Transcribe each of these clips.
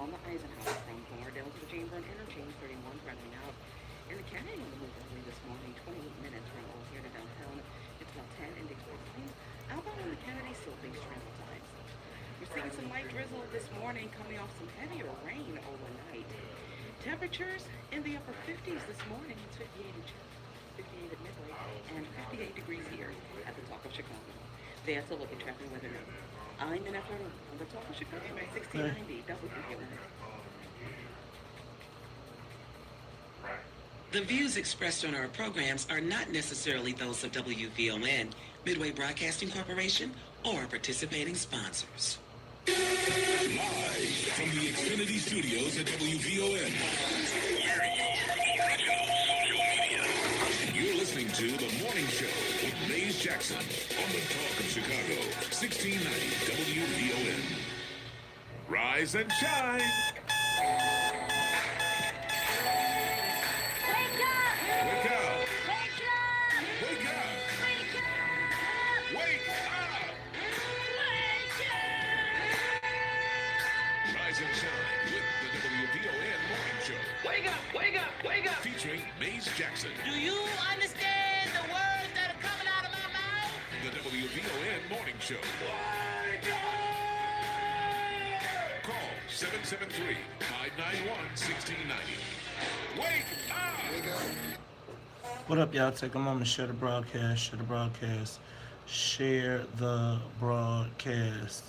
on the Eisenhower from Glendale to the Chamber and Interchange 31 running out. In the county on the move early this morning, 28 minutes from Old here to downtown. It's about 10 in Dixie. Outbound in the Kennedy still face transit times. We're seeing some light drizzle this morning coming off some heavier rain overnight. Temperatures in the upper 50s this morning. It's 58 at Midway and 58 degrees here at the Talk of Chicago. That's a look at traffic and weather now. I'm in F. on the Talk of Chicago by 1690 WVON. The views expressed on our programs are not necessarily those of WVON, Midway Broadcasting Corporation, or participating sponsors. Live from the Xfinity Studios at WVON. You're listening to The Morning Show with Maze Jackson on the Talk of Chicago, 1690 WVON. Rise and shine. Wake up! Wake up. Wake up! Wake up. Wake up! Wake up. Rise and shine with the WVON Morning Show. Wake up, wake up, wake up. Featuring Maze Jackson. Do you understand the words that are coming out of my mouth? The WVON Morning Show. Call 773-591-1690. Wake up! What up, y'all? Take a moment to share the broadcast. Share the broadcast. Share the broadcast.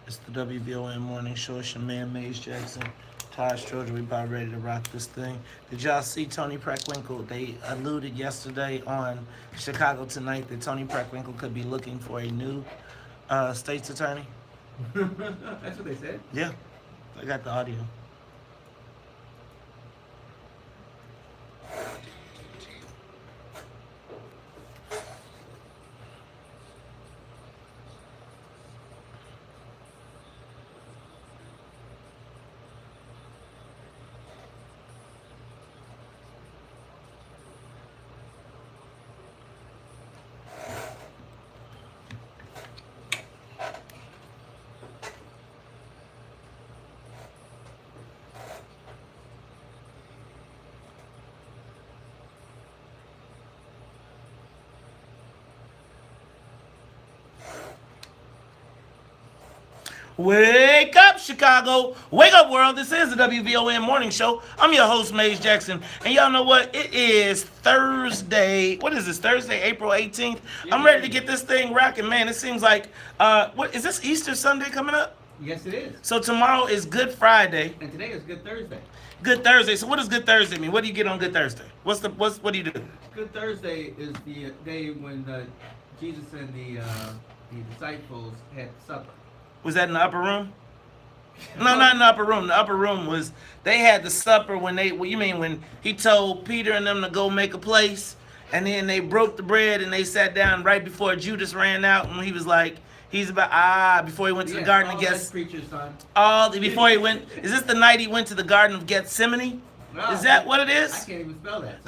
It's the WVON Morning Show. It's your man, Maze Jackson. Taj Georgia, we about ready to rock this thing. Did y'all see Tony Preckwinkle? They alluded yesterday on Chicago Tonight that Tony Preckwinkle could be looking for a new state's attorney. That's what they said? Yeah, I got the audio. Wake up, Chicago. Wake up, world. This is the WVON Morning Show. I'm your host, Maze Jackson. And y'all know what? It is Thursday. What is this? Thursday, April 18th. I'm ready to get this thing rocking, man. It seems like, what is this, Easter Sunday coming up? Yes, it is. So tomorrow is Good Friday. And today is Good Thursday. Good Thursday. So what does Good Thursday mean? What do you get on Good Thursday? What do you do? Good Thursday is the day when Jesus and the disciples had supper. Was that in the upper room? No, not in the upper room. The upper room was, they had the supper when when he told Peter and them to go make a place, and then they broke the bread and they sat down right before Judas ran out, and he was like, before he went to the Garden of Gethsemane. Before he went, is this the night he went to the Garden of Gethsemane? No, Is that what it is? I can't even spell that.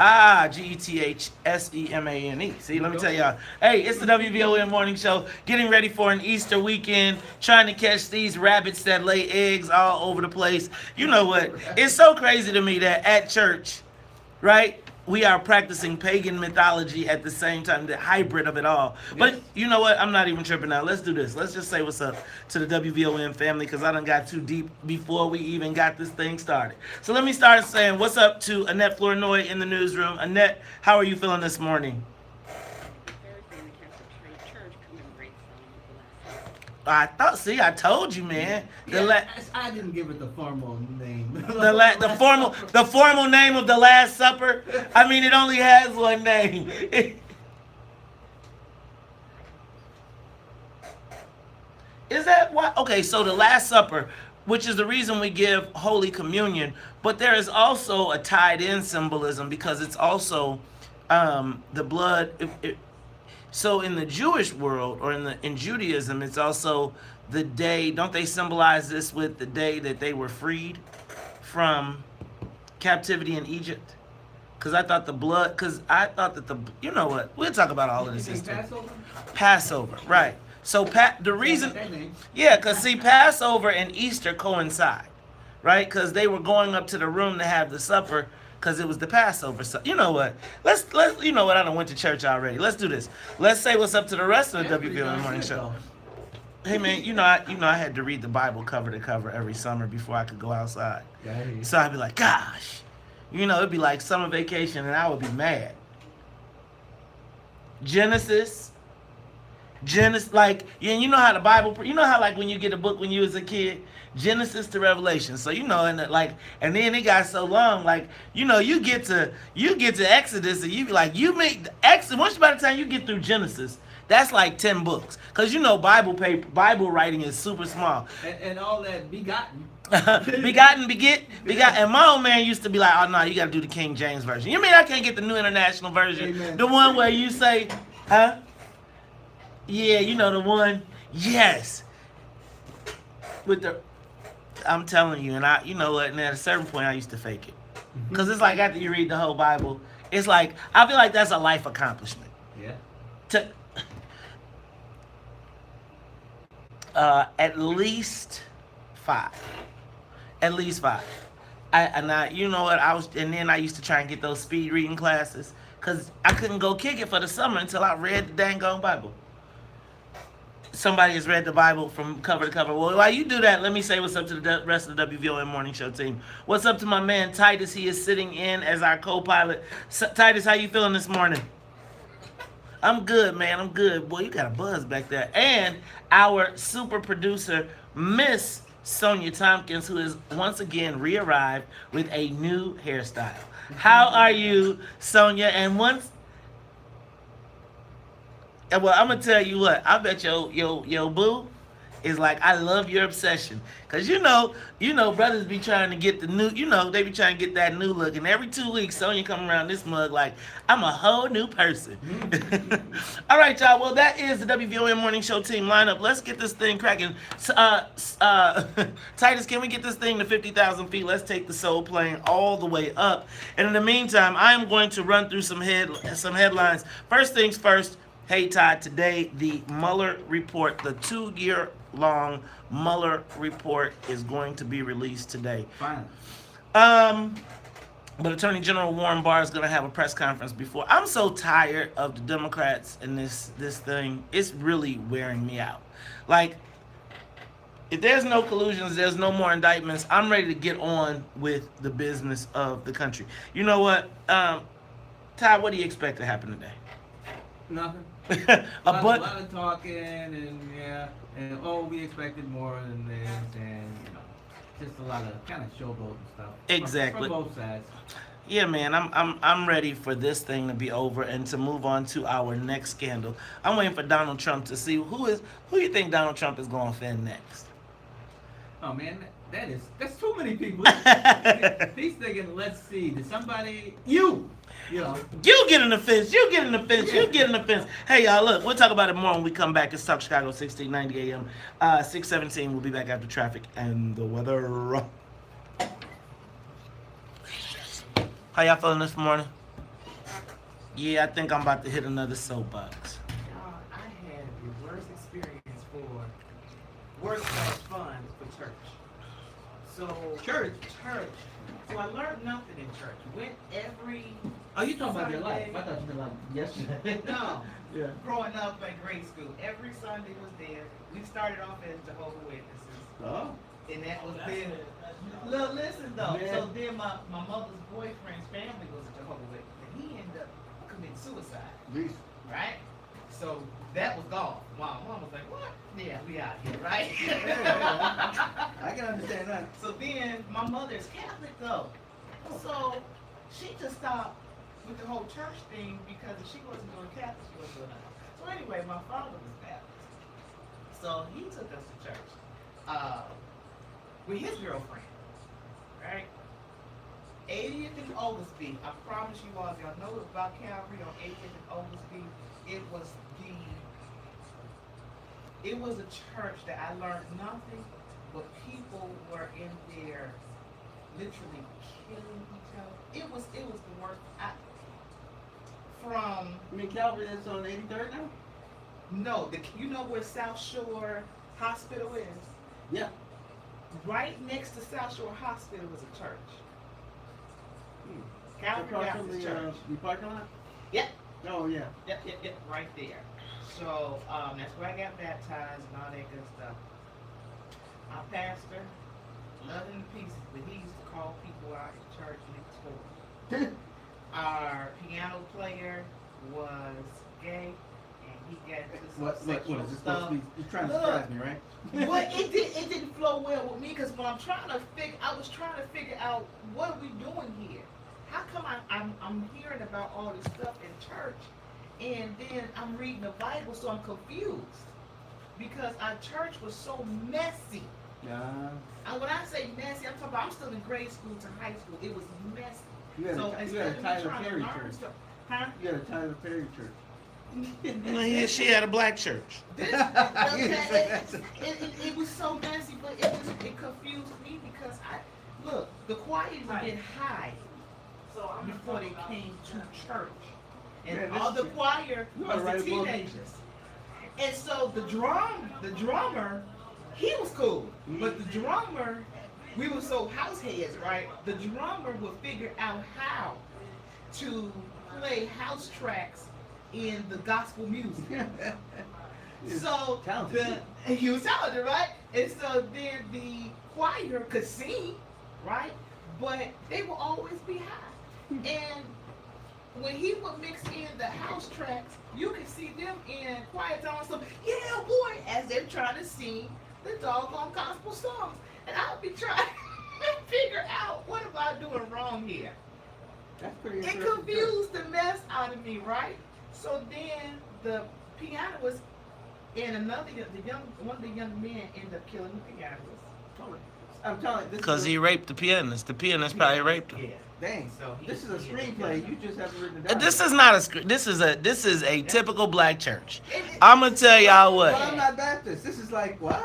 Gethsemane. See, let me tell y'all. Hey, it's the WVON Morning Show. Getting ready for an Easter weekend. Trying to catch these rabbits that lay eggs all over the place. You know what? It's so crazy to me that at church, right, we are practicing pagan mythology at the same time, the hybrid of it all. Yes. But you know what? I'm not even tripping now. Let's do this. Let's just say what's up to the WVON family, because I done got too deep before we even got this thing started. So let me start saying what's up to Annette Flournoy in the newsroom. Annette, how are you feeling this morning? I told you, man. I didn't give it the formal name. the formal name of the Last Supper. I mean, it only has one name. Is that why? Okay, so the Last Supper, which is the reason we give Holy Communion, but there is also a tied-in symbolism because it's also the blood. So in the Jewish world, or in Judaism, it's also the day. Don't they symbolize this with the day that they were freed from captivity in Egypt? Because I thought you know what? We'll talk about all of this history. Passover, right? So the reason, because see, Passover and Easter coincide, right? Because they were going up to the room to have the supper because it was the Passover. So you know what? Let's you know what? I done went to church already. Let's do this. Let's say what's up to the rest of the WVON morning show. Hey man, I had to read the Bible cover to cover every summer before I could go outside. So I'd be like, gosh, it'd be like summer vacation, and I would be mad. Genesis, like, you know how the Bible, how like when you get a book when you was a kid, Genesis to Revelation. So and then it got so long, like, you get to Exodus, and you be like, you make the Exodus. Once by the time you get through Genesis, that's like 10 books, cause Bible writing is super small. And all that begotten. beget, and my old man used to be like, oh no, you gotta do the King James version. You mean I can't get the New International Version? Amen. The one where you say, huh? Yeah, the one, yes. I'm telling you, and and at a certain point I used to fake it. Because it's like after you read the whole Bible, it's like, I feel like that's a life accomplishment. Yeah. At least 5. At least 5. And I used to try and get those speed reading classes because I couldn't go kick it for the summer until I read the dang on Bible. Somebody has read the Bible from cover to cover. Well, while you do that, let me say what's up to the rest of the WVON Morning Show team. What's up to my man Titus? He is sitting in as our co-pilot. Titus, how you feeling this morning? I'm good, man. I'm good. Boy, you got a buzz back there. And our super producer, Miss Sonia Tompkins, who is once again re-arrived with a new hairstyle. How are you, Sonia? And well, I'm gonna tell you what. I bet your boo is like, I love your obsession, cause brothers be trying to get the new, they be trying to get that new look, and every 2 weeks Sonya come around this mug like I'm a whole new person. All right, y'all. Well, that is the WVON Morning Show team lineup. Let's get this thing cracking. Titus, can we get this thing to 50,000 feet? Let's take the soul plane all the way up. And in the meantime, I am going to run through some headlines. First things first. Hey, Todd, today the Mueller report, the 2-year-long Mueller report is going to be released today. Fine. But Attorney General Warren Barr is going to have a press conference before. I'm so tired of the Democrats and this thing. It's really wearing me out. Like, if there's no collusions, there's no more indictments, I'm ready to get on with the business of the country. You know what? Todd, what do you expect to happen today? Nothing. a lot of talking and we expected more than this, and just a lot of kind of showboat and stuff. Exactly. From both sides. Yeah, man, I'm ready for this thing to be over and to move on to our next scandal. I'm waiting for Donald Trump to see who you think Donald Trump is going to offend next. Oh man, that's too many people. He's thinking, let's see, did somebody You get an offense. You get an offense. You get an offense. Hey, y'all, look, we'll talk about it more when we come back. It's Talk Chicago, 1690 AM, 617. We'll be back after traffic and the weather. How y'all feeling this morning? Yeah, I think I'm about to hit another soapbox. I had the worst experience worst fun for church. So Church. So I learned nothing in church. Went every. Oh, you talking about your Sunday. life? I thought you meant like yesterday. No. Yeah. Growing up in grade school, every Sunday was there. We started off as Jehovah's Witnesses. Oh. And that was then. Look, listen though. Man. So then my mother's boyfriend's family was a Jehovah's Witness, and he ended up committing suicide. Jeez. Right? So that was gone. My mom was like, "What? Yeah, we out here, right?" I can understand that. So then my mother's Catholic though, so she just stopped with the whole church thing because if she wasn't doing Catholic, she wasn't doing nothing. So anyway, my father was Baptist, so he took us to church with his girlfriend, right? 80th and Oglesby. I promise you all, y'all know about Calvary on 80th and Oglesby. It was a church that I learned nothing, but people were in there literally killing each other. It was the worst. You mean Calvary that's on 83rd now? No, you know where South Shore Hospital is? Yeah. right next to South Shore Hospital was a church. Calvary Across from Baptist the Church. parking lot? Yep. Oh, yeah. Yep, right there. So that's where I got baptized and all that good stuff. Our pastor, loved him to pieces, but he used to call people out at church and it was horrible. Our piano player was gay and he got into some What sexual is this stuff. supposed to be? You're trying to Look. surprise me, right? But it didn't flow well with me because when I was trying to figure out what are we doing here? How come I'm hearing about all this stuff in church and then I'm reading the Bible, so I'm confused because our church was so messy. Yeah. And when I say messy, I'm talking about I'm still in grade school to high school. It was messy. You got So a instead of me Tyler trying to Perry learn church. stuff, huh? You got a Tyler Perry church. Well, yeah, she had a black church. It was so messy, but it confused me because the choir would get high before they came to church, and all the choir was the teenagers, and so the drummer, he was cool, but the drummer, we were so house heads, right? The drummer would figure out how to play house tracks in the gospel music. So he was talented, right? And so then the choir could sing, right? But they will always be high. And when he would mix in the house tracks, you could see them in quiet tone, so yeah, boy, as they're trying to sing the doggone gospel songs. And I'll be trying to figure out what am I doing wrong here. That's pretty It interesting. confused the mess out of me, right? So then the pianist and one of the young men ended up killing the pianist. I'm telling you, Because he raped the pianist. The pianist probably raped him. Yeah. Dang. So This is a screenplay. You just haven't written it down. This is not a script. This is a typical black church. I'm gonna tell y'all But I'm what. not Baptist. This is like what?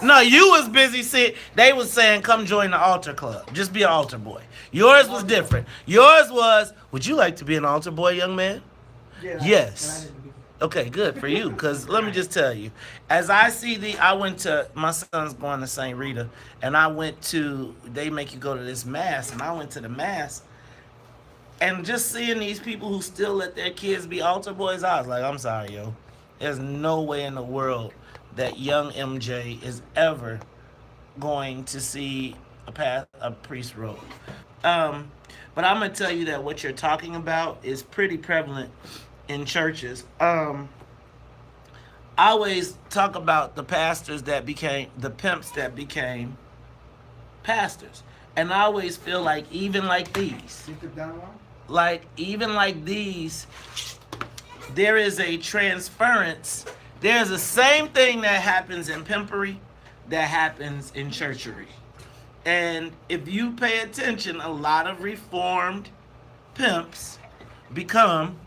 No, you was busy saying they was saying come join the altar club. Just be an altar boy. Yours was different. Yours was, would you like to be an altar boy, young man? Yeah, Yes. and I didn't do- Okay, good for you. Because let me just tell you, as I see I went to, my son's going to St. Rita, and they make you go to this mass, and I went to the mass, and just seeing these people who still let their kids be altar boys, I was like, I'm sorry, yo. There's no way in the world that young MJ is ever going to see a priest robe. But I'm going to tell you that what you're talking about is pretty prevalent in churches. I always talk about the pimps that became pastors. And I always feel like even like these, You took down one? there is a transference. There's the same thing that happens in pimpery that happens in churchery. And if you pay attention, a lot of reformed pimps become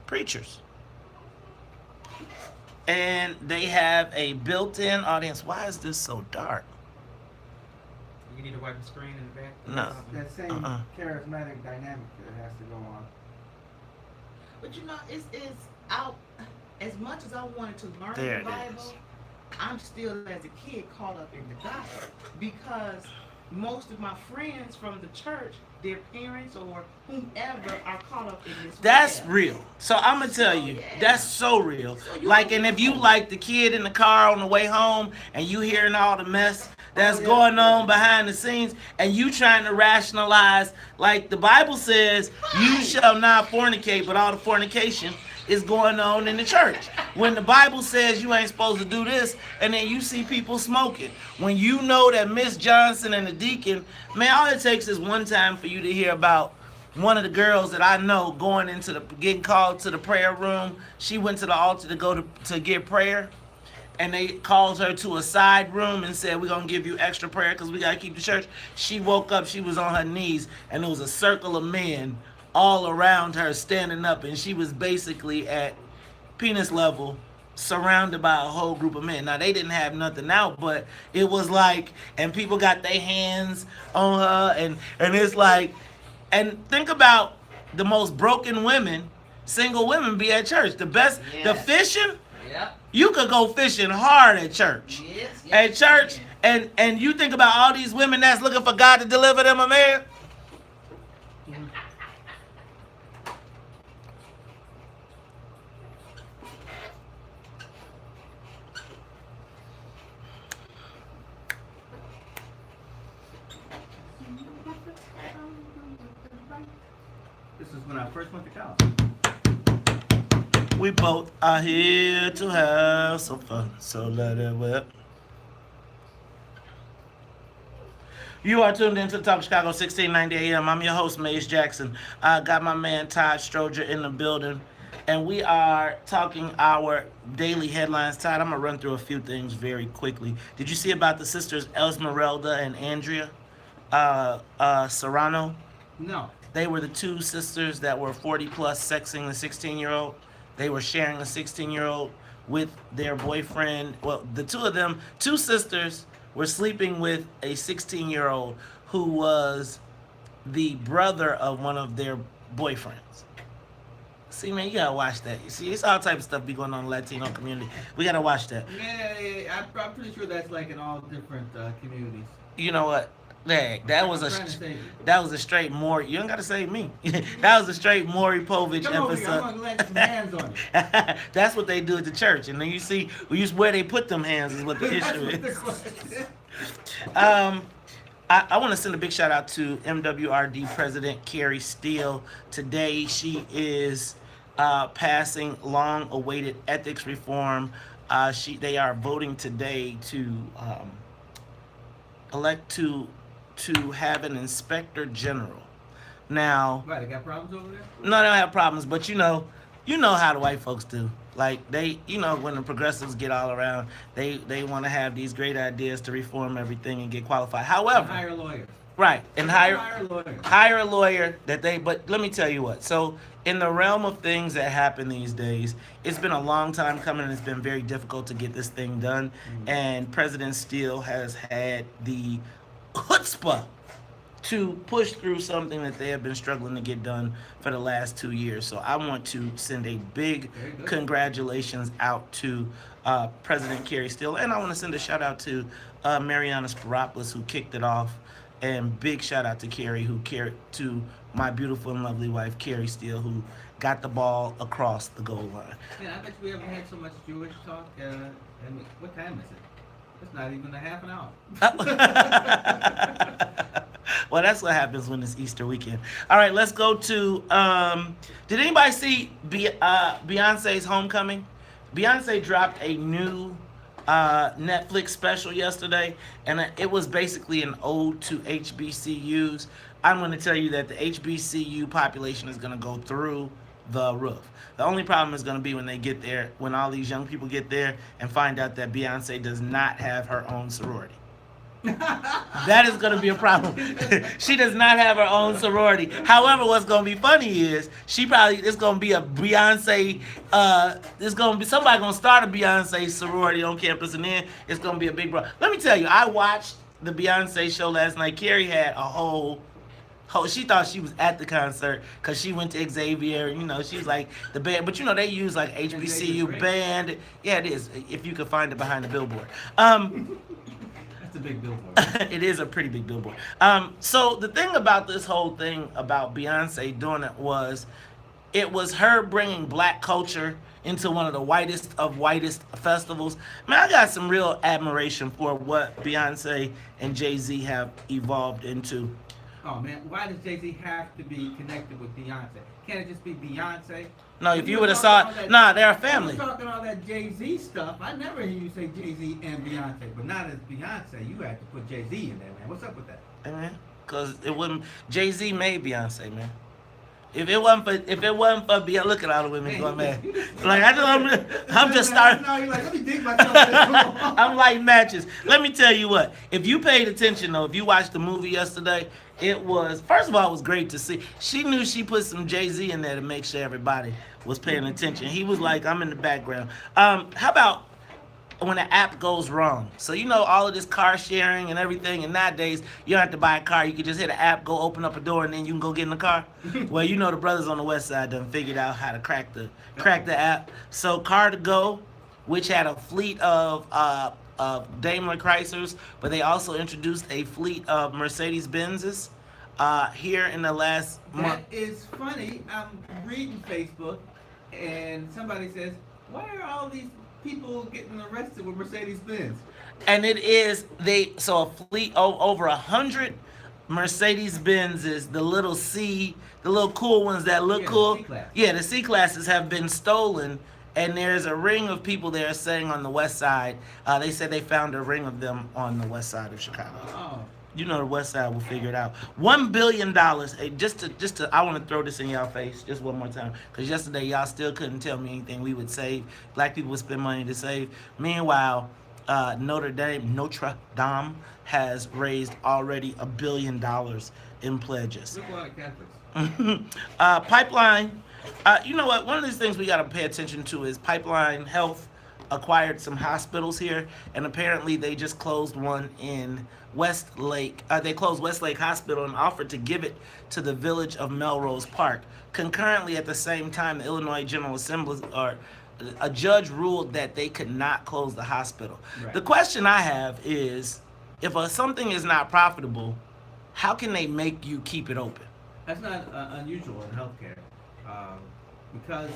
preachers. And they have a built-in audience. Why is this so dark? You need to wipe the screen in the back. No. That same charismatic dynamic that has to go on. But it's out. As much as I wanted to learn There the it Bible, is. I'm still, as a kid, caught up in the gospel because most of my friends from the church, their parents or whomever, are caught up in this. That's web. real. So I'm gonna tell you, Yeah. that's so real. So you Like, don't and if you know. like the kid in the car on the way home, and you hearing all the mess that's Oh, yeah. going on behind the scenes, and you trying to rationalize, like the Bible says, you Right. shall not fornicate, but all the fornication is going on in the church. When the Bible says you ain't supposed to do this, and then you see people smoking. When you know that Miss Johnson and the deacon, man, all it takes is one time for you to hear about one of the girls that I know getting called to the prayer room. She went to the altar to get prayer, and they called her to a side room and said, we're going to give you extra prayer because we got to keep the church. She woke up, she was on her knees, and there was a circle of men all around her standing up, and she was basically at penis level, surrounded by a whole group of men. Now, they didn't have nothing out, but it was like, and people got their hands on her, and it's like, and think about the most broken women, single women be at church. The best, the Yes. fishing, Yep. You could go fishing hard at church. Yes, yes, At church, you and you think about all these women that's looking for God to deliver them a man. This is when I first went to college. We both are here to have some fun, so let it whip. You are tuned into Talk Chicago 1690 AM. I'm your host, Mace Jackson. I got my man Todd Stroger in the building, and we are talking our daily headlines. Todd, I'm going to run through a few things very quickly. Did you see about the sisters Esmeralda and Andrea Serrano? No. They were the two sisters that were 40 plus sexing the 16-year-old. They were sharing a 16-year-old with their boyfriend. Well, the two of them, two sisters, were sleeping with a 16-year-old who was the brother of one of their boyfriends. See, man, you gotta watch that. You see, it's all type of stuff be going on in the Latino community. We gotta watch that. Yeah, I'm pretty sure that's like in all different communities. You know what? That was I'm trying to save you. that was a straight Maury. You don't gotta say me. That was a straight Maury Povich Come over episode. here, I'm gonna lay some hands on you. That's what they do at the church, and then you see where they put them hands is what the issue is. I want to send a big shout out to MWRD President Carrie Steele. Today she is passing long-awaited ethics reform. They are voting today to elect to have an inspector general. Now, Right, they got problems over there? no, they don't have problems, but you know how the white folks do. Like when the progressives get all around, they want to have these great ideas to reform everything and get qualified. However, Hire lawyers. right, and Hire lawyers. hire a lawyer but let me tell you what. So in the realm of things that happen these days, it's been a long time coming and it's been very difficult to get this thing done. And President Steele has had the chutzpah to push through something that they have been struggling to get done for the last 2 years. So I want to send a big Very good. congratulations out to President Carrie Steele. And I want to send a shout out to Mariana Sparopoulos, who kicked it off. And big shout out to Carrie, to my beautiful and lovely wife, Carrie Steele, who got the ball across the goal line. Yeah, I bet we haven't had so much Jewish talk. What time is it? It's not even a half an hour. Well, that's what happens when it's Easter weekend. All right, let's go to. Did anybody see Beyonce's Homecoming? Beyonce dropped a new Netflix special yesterday, and it was basically an ode to HBCUs. I'm going to tell you that the HBCU population is going to go through the roof. The only problem is going to be when they get there, when all these young people get there and find out that Beyonce does not have her own sorority. That is going to be a problem. She does not have her own sorority. However, what's going to be funny is it's going to be a Beyonce. It's going to be somebody going to start a Beyonce sorority on campus, and then it's going to be a big bro. Let me tell you, I watched the Beyonce show last night. Carrie had a whole. She thought she was at the concert because she went to Xavier. She was like the band, but they use like HBCU band. Yeah, it is. If you could find it behind the billboard. That's a big billboard. It is a pretty big billboard. So the thing about this whole thing about Beyonce doing it was her bringing black culture into one of the whitest festivals. Man, I got some real admiration for what Beyonce and Jay-Z have evolved into. Oh man, why does Jay-Z have to be connected with Beyonce? Can't it just be Beyonce? No, if you would have saw, they're a family. You talking all that Jay-Z stuff. I never hear you say Jay-Z and Beyonce, but not as Beyonce. You had to put Jay-Z in there, man. What's up with that? Hey, man, because it wouldn't. Jay-Z made Beyonce, man. If it wasn't for Beyonce, look at all the women going mad. Like I'm just starting. No, you're like, let me dig myself. I'm like matches. Let me tell you what. If you paid attention though, if you watched the movie yesterday, it was first of all it was great to see. She knew she put some Jay-Z in there to make sure everybody was paying attention. He was like, I'm in the background. How about when an app goes wrong? So all of this car sharing and everything, and nowadays you don't have to buy a car. You can just hit an app, go open up a door, and then you can go get in the car. Well, the brothers on the west side done figured out how to crack the app. So Car to Go which had a fleet of Daimler Chryslers, but they also introduced a fleet of Mercedes Benzes here in the last month. That is funny. I'm reading Facebook, and somebody says, "Why are all these people getting arrested with Mercedes Benz?" And it is a fleet over 100 Mercedes Benzes, the little cool ones that look cool. C-class. Yeah, the C classes have been stolen, and there's a ring of people there saying on the west side. They said they found a ring of them on the west side of Chicago. Oh. You know the west side will figure it out. $1 billion. Hey, just to, I want to throw this in y'all face just one more time, because yesterday y'all still couldn't tell me anything we would save. Black people would spend money to save. Meanwhile, Notre Dame has raised already $1 billion in pledges. Look a lot of Catholics. Pipeline. You know what? One of these things we got to pay attention to is Pipeline Health acquired some hospitals here, and apparently they just closed one in Westlake. They closed Westlake Hospital and offered to give it to the village of Melrose Park. Concurrently, at the same time, the Illinois General Assembly, or a judge, ruled that they could not close the hospital. Right. The question I have is, if something is not profitable, how can they make you keep it open? That's not unusual in healthcare, because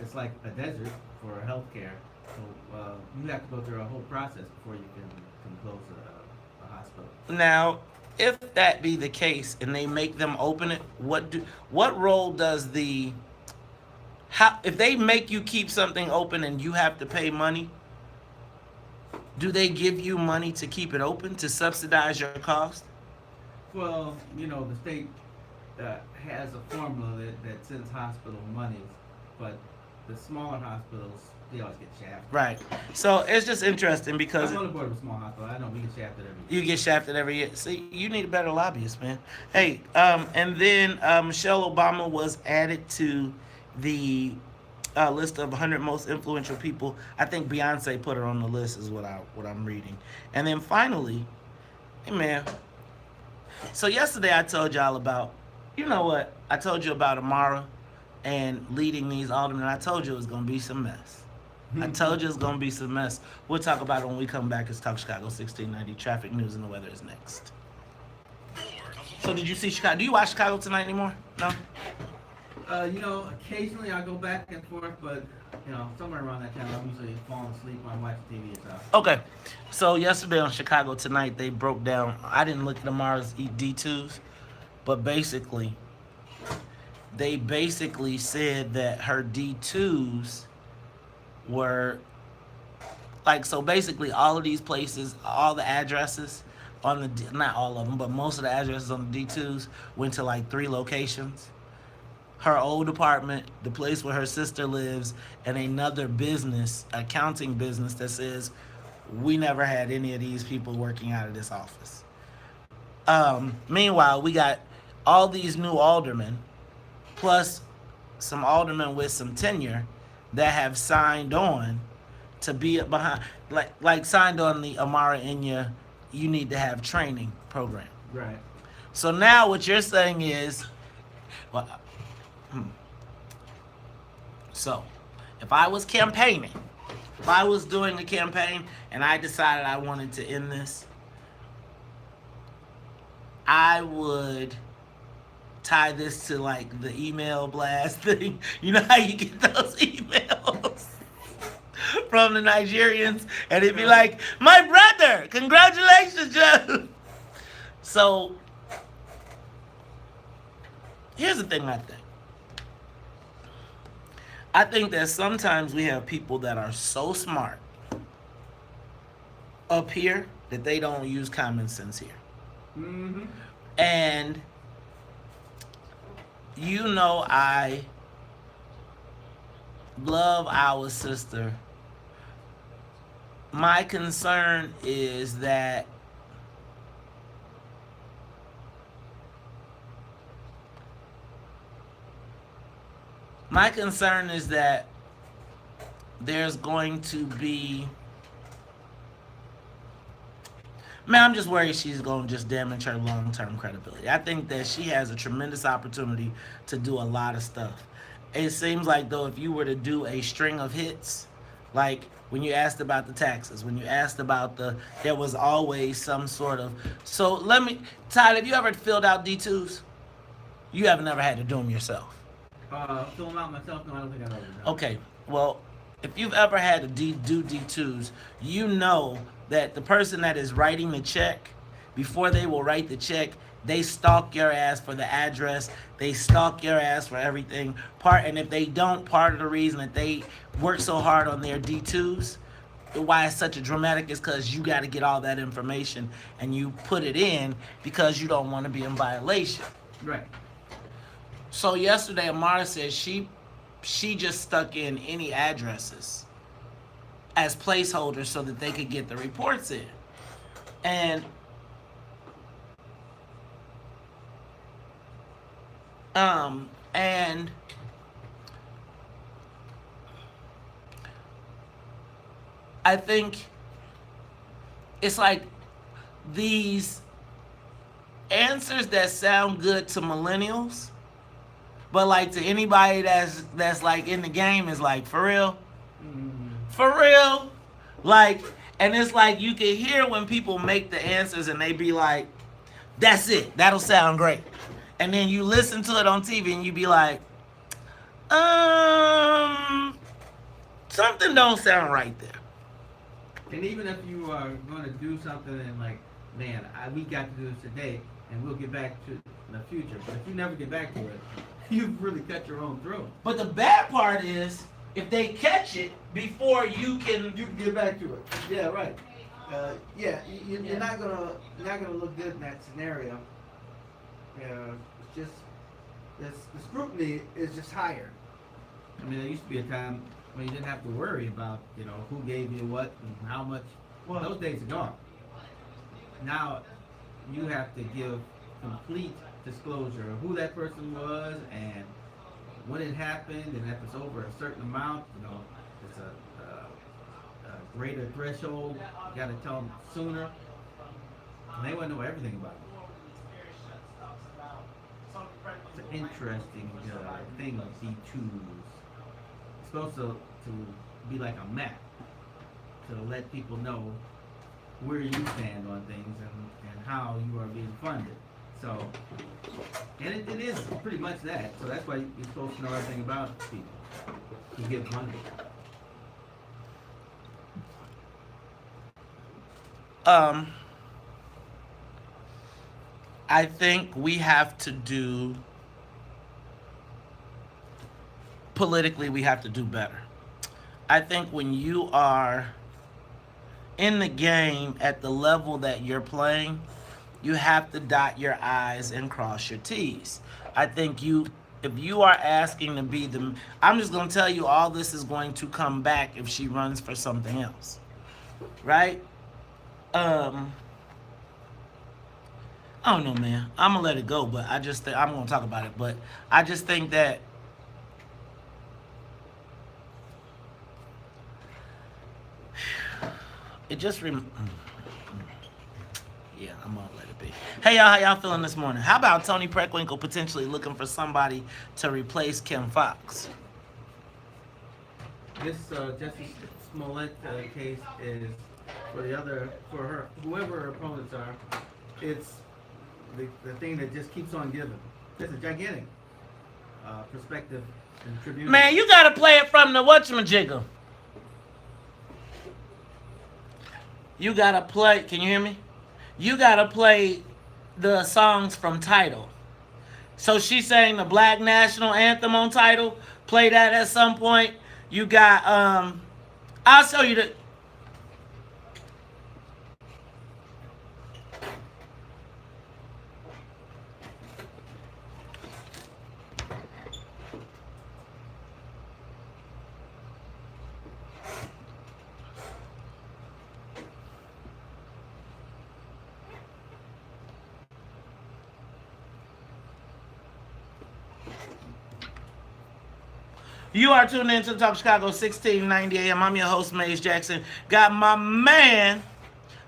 it's like a desert for healthcare. So you have to go through a whole process before you can close a hospital. Now, if that be the case and they make them open it, what role does if they make you keep something open and you have to pay money, do they give you money to keep it open to subsidize your cost? Well, the state has a formula that sends hospital monies, but the smaller hospitals, they always get shafted. Right. So it's just interesting because I'm on the board of a small hospital. I know we get shafted every year. you get shafted every year. See, you need a better lobbyist, man. Hey, and then Michelle Obama was added to the list of 100 most influential people. I think Beyonce put her on the list, is what I'm reading. And then finally, hey man. So yesterday I told y'all about, you know what? I told you about Amara and leading these aldermen. I told you it was gonna be some mess. I told you it's gonna be some mess. We'll talk about it when we come back. It's Talk Chicago 1690. Traffic news and the weather is next. So did you see Chicago? Do you watch Chicago tonight anymore? No? Occasionally I go back and forth, but somewhere around that time I'm usually falling asleep when I'm watching TV or something. Okay. So yesterday on Chicago Tonight, they broke down. I didn't look at Amara's D2s, but they basically said that her D2s were so basically all of these places, all the addresses on not all of them, but most of the addresses on the D2s went to 3 locations. Her old apartment, the place where her sister lives, and another business, accounting business that says we never had any of these people working out of this office. Meanwhile, we got all these new aldermen, plus some aldermen with some tenure that have signed on to be behind, signed on the Amara Inya, you need to have training program. Right. So now what you're saying is, so if I was campaigning, if I was doing a campaign and I decided I wanted to end this, I would tie this to the email blast thing. You know how you get those emails from the Nigerians, and it'd be like, my brother, congratulations, Joe. So here's the thing I think that sometimes we have people that are so smart up here that they don't use common sense here. Mm-hmm. And I love our sister. My concern is that there's going to be, I'm just worried she's going to just damage her long-term credibility. I think that she has a tremendous opportunity to do a lot of stuff. It seems like, though, if you were to do a string of hits Like when you asked about the taxes, when you asked about there was always some sort of. So Tyler, have you ever filled out D2s? You have never had to do them yourself. Fill them out myself? No, I don't think I've ever done. Okay, well, if you've ever had to do D2s, you know that the person that is writing the check, before they will write the check, they stalk your ass for the address. They stalk your ass for everything. And if they don't, part of the reason that they work so hard on their D2s, why it's such a dramatic is because you got to get all that information and you put it in because you don't want to be in violation. Right. So yesterday, Amara said she just stuck in any addresses as placeholders so that they could get the reports in. And I think it's like these answers that sound good to millennials, but like to anybody that's like in the game is like, for real? For real? Like, and it's like you can hear when people make the answers and they be like, that's it, that'll sound great. And then you listen to it on TV and you be like, something don't sound right there. And even if you are going to do something and like, man, we got to do this today and we'll get back to it in the future. But if you never get back to it, you've really cut your own throat. But the bad part is, if they catch it before you can get back to it. Yeah, right. You're not gonna look good in that scenario. It's just the scrutiny is just higher. I mean, there used to be a time when you didn't have to worry about, who gave you what and how much. Well, those days are gone. Now you have to give complete disclosure of who that person was and when it happened, and if it's over a certain amount, it's a greater threshold. You got to tell them sooner. And they want to know everything about it. It's an interesting thing of D2s. It's supposed to be like a map to let people know where you stand on things and how you are being funded. So, and it is pretty much that. So that's why you're supposed to know everything about people who give money. I think we have to do, politically, we have to do better. I think when you are in the game at the level that you're playing, you have to dot your I's and cross your T's. I think if you are asking to be I'm just going to tell you all this is going to come back if she runs for something else. Right? I don't know, man. I'm going to let it go, but I'm going to talk about it. But I just think that it just yeah, I'm gonna let it be. Hey y'all, how y'all feeling this morning? How about Tony Preckwinkle potentially looking for somebody to replace Kim Fox? This Justice Smollett case is for her, whoever her opponents are. It's the thing that just keeps on giving. It's a gigantic perspective and tribute. Man, you gotta play it from the whatchamajigger. You gotta play. Can you hear me? You gotta play the songs from Tidal. So she sang the Black National Anthem on Tidal. Play that at some point. You got I'll show you the. You are tuned in to the Talk Chicago 1690 AM. I'm your host, Maze Jackson. Got my man,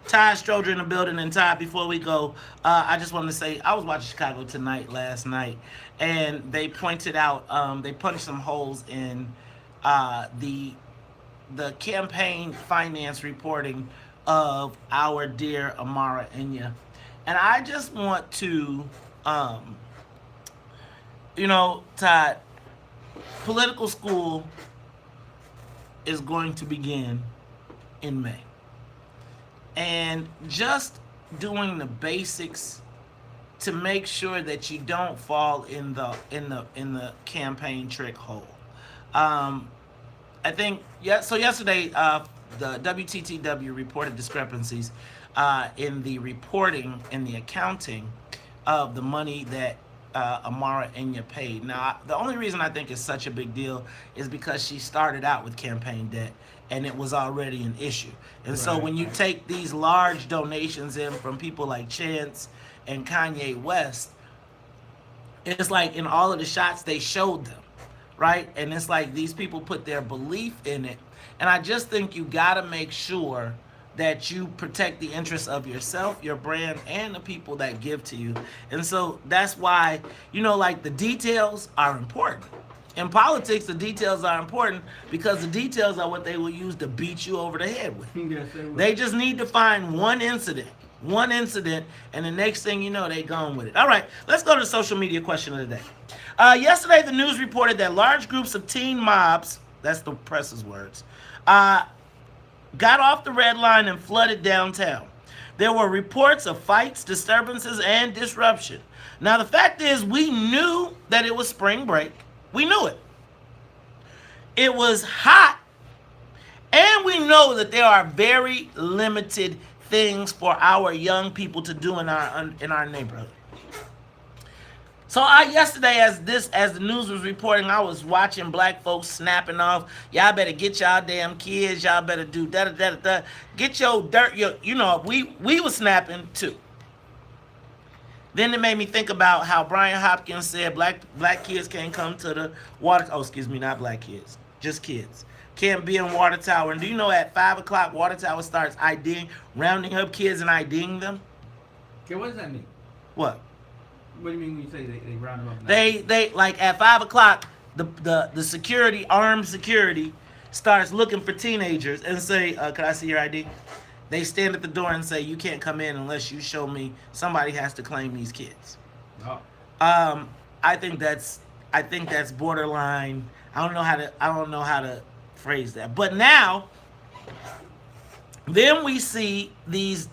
Ty Stroger in the building. And Ty, before we go, I just wanted to say, I was watching Chicago Tonight last night, and they pointed out, they punched some holes in the the campaign finance reporting of our dear Amara Enya. And I just want to, Todd, political school is going to begin in May. And just doing the basics to make sure that you don't fall in the campaign trick hole. I think so yesterday the WTTW reported discrepancies in the reporting and the accounting of the money that Amara Enya paid. Now, the only reason I think it's such a big deal is because she started out with campaign debt and it was already an issue. And so when you take these large donations in from people like Chance and Kanye West, it's like in all of the shots they showed them, right? And it's like these people put their belief in it. And I just think you gotta make sure that you protect the interests of yourself, your brand, and the people that give to you. And so that's why, like the details are important. In politics, the details are important because the details are what they will use to beat you over the head with. Yes, they will. They just need to find one incident, and the next thing you know, they gone with it. All right, let's go to the social media question of the day. Yesterday, the news reported that large groups of teen mobs, that's the press's words, got off the red line and flooded downtown. There were reports of fights, disturbances, and disruption. Now, the fact is, we knew that it was spring break. We knew it. It was hot. And we know that there are very limited things for our young people to do in our neighborhood. So yesterday, as the news was reporting, I was watching black folks snapping off. Y'all better get y'all damn kids. Y'all better do da. Get your dirt. We was snapping too. Then it made me think about how Brian Hopkins said black kids can't come to the water. Oh, excuse me, not black kids, just kids. Can't be in Water Tower. And do you know at 5 o'clock, Water Tower starts rounding up kids and IDing them? Okay, what does that mean? What? What do you mean when you say they round them up? They like at 5 o'clock, the security, armed security, starts looking for teenagers and say, "Can I see your ID?" They stand at the door and say, "You can't come in unless you show me somebody has to claim these kids." Oh. I think that's borderline. I don't know how to phrase that. But now, then we see these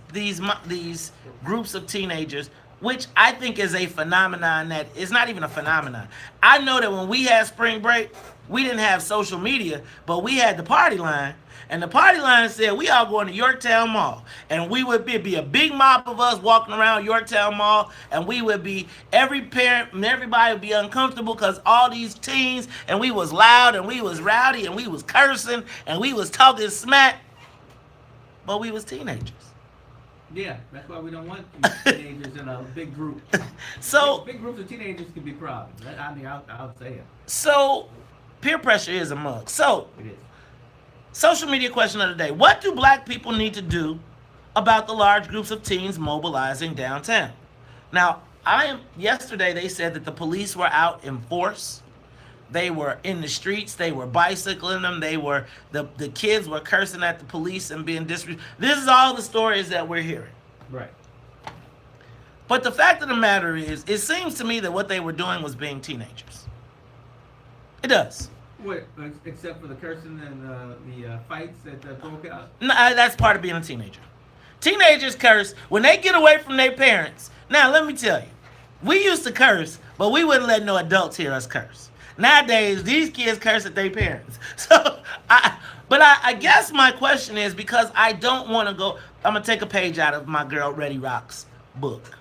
groups of teenagers, which I think is a phenomenon that is not even a phenomenon. I know that when we had spring break, we didn't have social media, but we had the party line. And the party line said we all going to Yorktown Mall. And we would be a big mob of us walking around Yorktown Mall. And we would be, every parent and everybody would be uncomfortable because all these teens, and we was loud and we was rowdy and we was cursing and we was talking smack. But we was teenagers. Yeah, that's why we don't want teenagers in a big group. So big groups of teenagers can be problems. I'll say it. So peer pressure is a mug. So It is. social media question of the day. What do black people need to do about the large groups of teens mobilizing downtown? Now, yesterday they said that the police were out in force. They were in the streets. They were bicycling them. The kids were cursing at the police and being disrespectful. This is all the stories that we're hearing. Right. But the fact of the matter is, it seems to me that what they were doing was being teenagers. It does. What? Except for the cursing and the fights that broke out? No, that's part of being a teenager. Teenagers curse when they get away from their parents. Now, let me tell you, we used to curse, but we wouldn't let no adults hear us curse. Nowadays, these kids curse at their parents. So, I guess my question is, because I don't want to go, I'm going to take a page out of my girl Reddy Rock's book.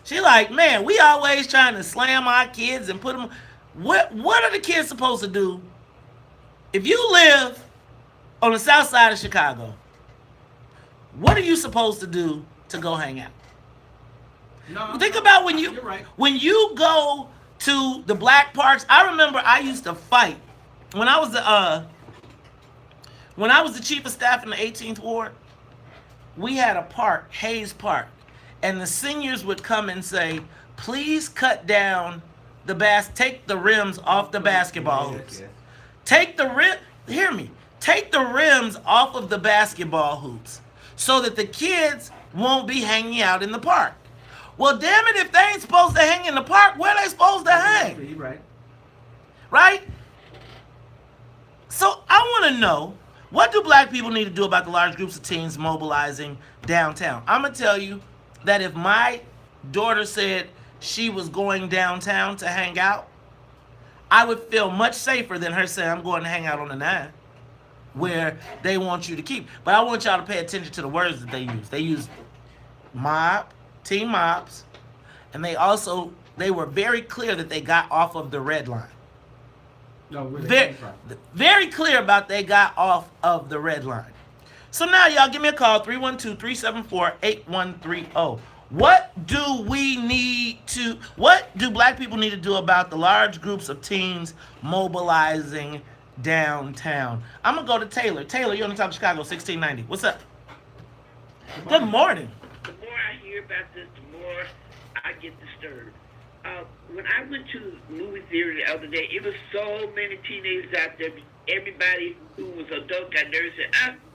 She like, man, we always trying to slam our kids and put them. What are the kids supposed to do if you live on the south side of Chicago? What are you supposed to do to go hang out? No, Think about when you're right. when you go to the black parks. I remember I used to fight when I was the chief of staff in the 18th Ward. We had a park, Hayes Park, and the seniors would come and say, "Please cut down take the rims off the basketball hoops. Yes. Take the rim. Hear me. take the rims off of the basketball hoops so that the kids won't be hanging out in the park. Well, damn it, if they ain't supposed to hang in the park, where they supposed to hang? You're right. Right? So I want to know, what do black people need to do about the large groups of teens mobilizing downtown? I'm going to tell you that if my daughter said she was going downtown to hang out, I would feel much safer than her saying, I'm going to hang out on the 9, where they want you to keep. But I want y'all to pay attention to the words that they use. They use mob, teen mobs, and they were very clear that they got off of the red line. No, where they Very, came from. very clear about they got off of the red line. So now y'all give me a call, 312-374-8130. What do black people need to do about the large groups of teens mobilizing downtown? I'm going to go to Taylor. Taylor, you're on the top of Chicago, 1690. What's up? Good morning. The more I hear about this, the more I get disturbed. When I went to the movie theater the other day, it was so many teenagers out there. Everybody who was adult got nervous.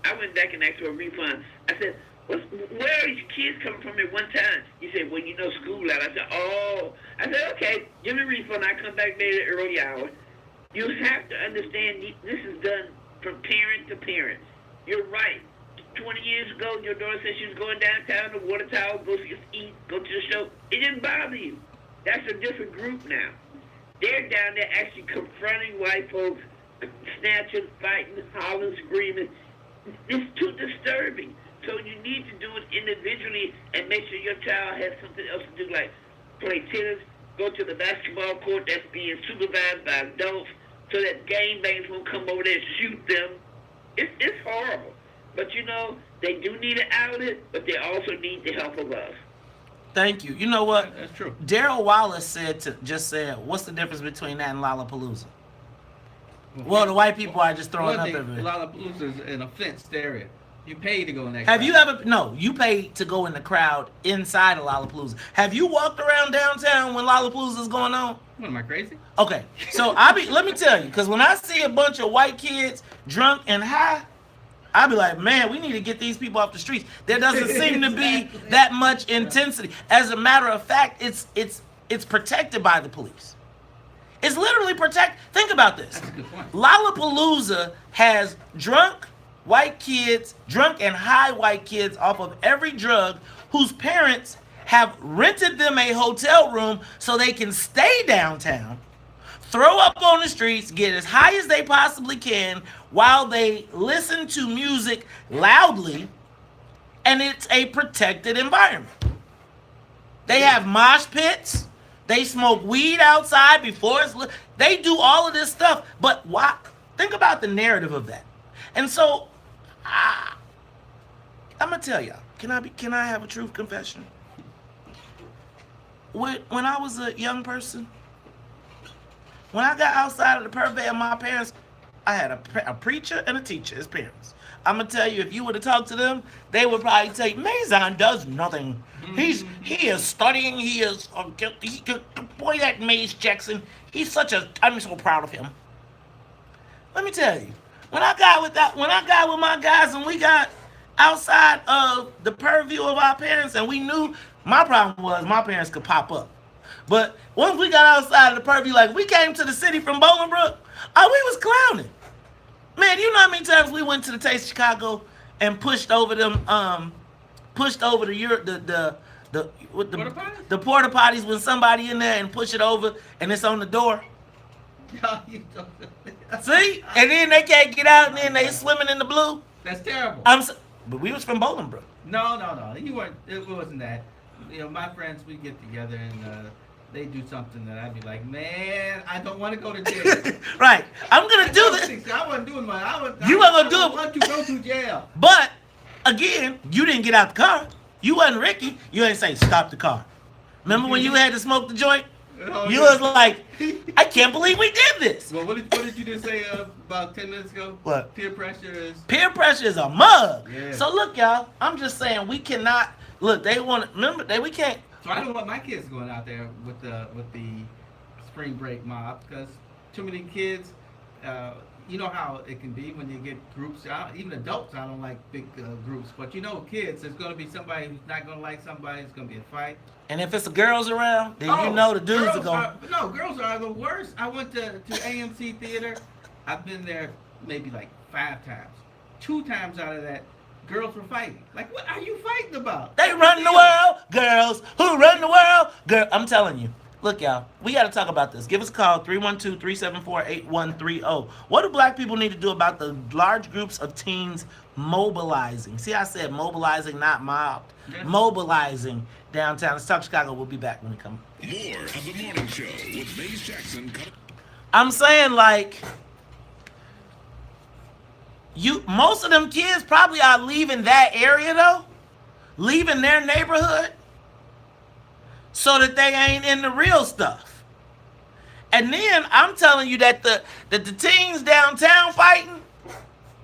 I went back and asked for a refund. I said, where are these kids coming from at one time? He said, well, school out. I said, oh. I said, okay, give me a refund. I come back maybe at an early hour. You have to understand this is done from parent to parent. You're right. 20 years ago, your daughter said she was going downtown to Water Tower, go eat, go to the show. It didn't bother you. That's a different group now. They're down there actually confronting white folks, snatching, fighting, hollering, screaming. It's too disturbing. So you need to do it individually and make sure your child has something else to do, like play tennis, go to the basketball court that's being supervised by adults so that gangbangs won't come over there and shoot them. It's horrible. But they do need an outlet, but they also need the help of us. Thank you. You know what? That's true. Daryl Wallace just said, what's the difference between that and Lollapalooza? Well, the white people are just throwing up everywhere. Lollapalooza is an fenced area. You pay to go in that Have crowd. you ever? No, you pay to go in the crowd inside of Lollapalooza. Have you walked around downtown when Lollapalooza is going on? What, am I crazy? Okay, so let me tell you, because when I see a bunch of white kids drunk and high, I'll be like, man, we need to get these people off the streets. There doesn't seem to be that much intensity. As a matter of fact, it's protected by the police. It's literally protected. Think about this. That's a good point. Lollapalooza has drunk and high white kids off of every drug whose parents have rented them a hotel room so they can stay downtown, throw up on the streets, get as high as they possibly can while they listen to music loudly, and it's a protected environment. They have mosh pits. They smoke weed outside before they do all of this stuff. But why? Think about the narrative of that. And so, I'm gonna tell y'all. Can I have a truth confession? When I was a young person, when I got outside of the purvey of my parents, I had a preacher and a teacher as parents. I'm gonna tell you, if you would have talked to them, they would probably tell you, Mazon does nothing. He is studying. Boy, that Maze Jackson. I'm so proud of him. Let me tell you, when I got with my guys and we got outside of the purview of our parents, and we knew my problem was my parents could pop up. But once we got outside of the purview, like we came to the city from Bolingbrook, we was clowning. Man, you know how many times we went to the Taste of Chicago and pushed over the porta potties when somebody in there and push it over and it's on the door. See? And then they can't get out and then they swimming in the blue. That's terrible. But we was from Bolingbrook. No. You weren't. It wasn't that. My friends, we get together and they do something that I'd be like, man, I don't want to go to jail. Right. I'm gonna do this. I wasn't doing my. You weren't gonna do it. I want to go to jail. But again, you didn't get out the car. You wasn't Ricky. You ain't say stop the car. Remember when you had to smoke the joint? You was like, I can't believe we did this. Well, what did you just say about 10 minutes ago? What? Peer pressure is a mug. Yeah. So look, y'all, I'm just saying we cannot look. They want to remember that we can't. So I don't want my kids going out there with the spring break mob because too many kids. you know how it can be when you get groups out. Even adults, I don't like big groups, but you know, kids, there's going to be somebody who's not going to like somebody. It's going to be a fight. And if it's the girls around, then you know the dudes are going. No, girls are the worst. I went to AMC Theater. I've been there maybe like 5 times. 2 times out of that, girls were fighting. Like, what are you fighting about? They run the world, girls. Who run the world? Girl, I'm telling you. Look, y'all, we got to talk about this. Give us a call, 312-374-8130. What do black people need to do about the large groups of teens mobilizing? See, I said mobilizing, not mobbed. Yes. Mobilizing downtown. Let's talk Chicago. We'll be back when we come. More of the morning show with Maze Jackson. I'm saying, like, most of them kids probably are leaving that area, though. Leaving their neighborhood. So that they ain't in the real stuff. And then I'm telling you that the teens downtown fighting,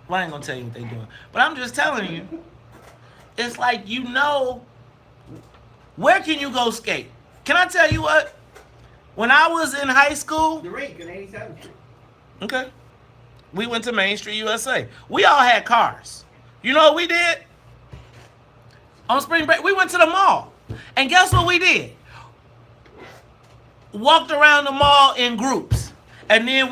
well, I ain't gonna tell you what they doing, but I'm just telling you, it's like, you know, where can you go skate? Can I tell you what? When I was in high school, The rink in 87th Street. okay, we went to Main Street, USA. We all had cars. You know what we did? On spring break, we went to the mall. And guess what we did? Walked around the mall in groups. And then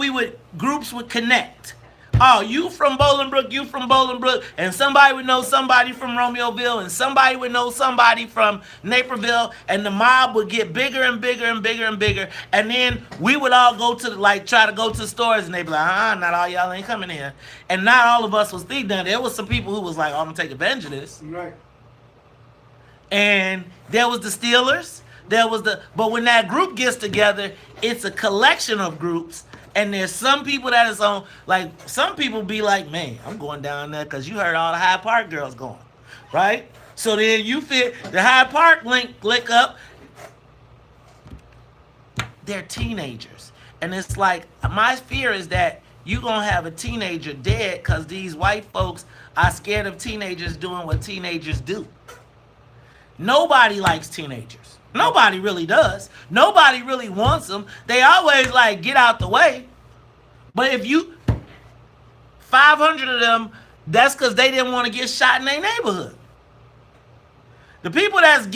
groups would connect. Oh, you from Bolingbrook, you from Bolingbrook, and somebody would know somebody from Romeoville, and somebody would know somebody from Naperville, and the mob would get bigger and bigger and bigger and bigger. And then we would all go to try to go to the stores, and they'd be like, not all y'all ain't coming here. And not all of us was thief done. There was some people who was like, oh, I'm gonna take advantage of this. Right. And there was the Steelers. But when that group gets together, it's a collection of groups. And there's some people that is on, like, some people be like, man, I'm going down there because you heard all the Hyde Park girls going, right? So then you fit the Hyde Park link up. They're teenagers. And it's like, my fear is that you're going to have a teenager dead because these white folks are scared of teenagers doing what teenagers do. Nobody likes teenagers. Nobody really does. Nobody really wants them. They always like, get out the way. But if 500 of them, that's because they didn't want to get shot in their neighborhood. The people that's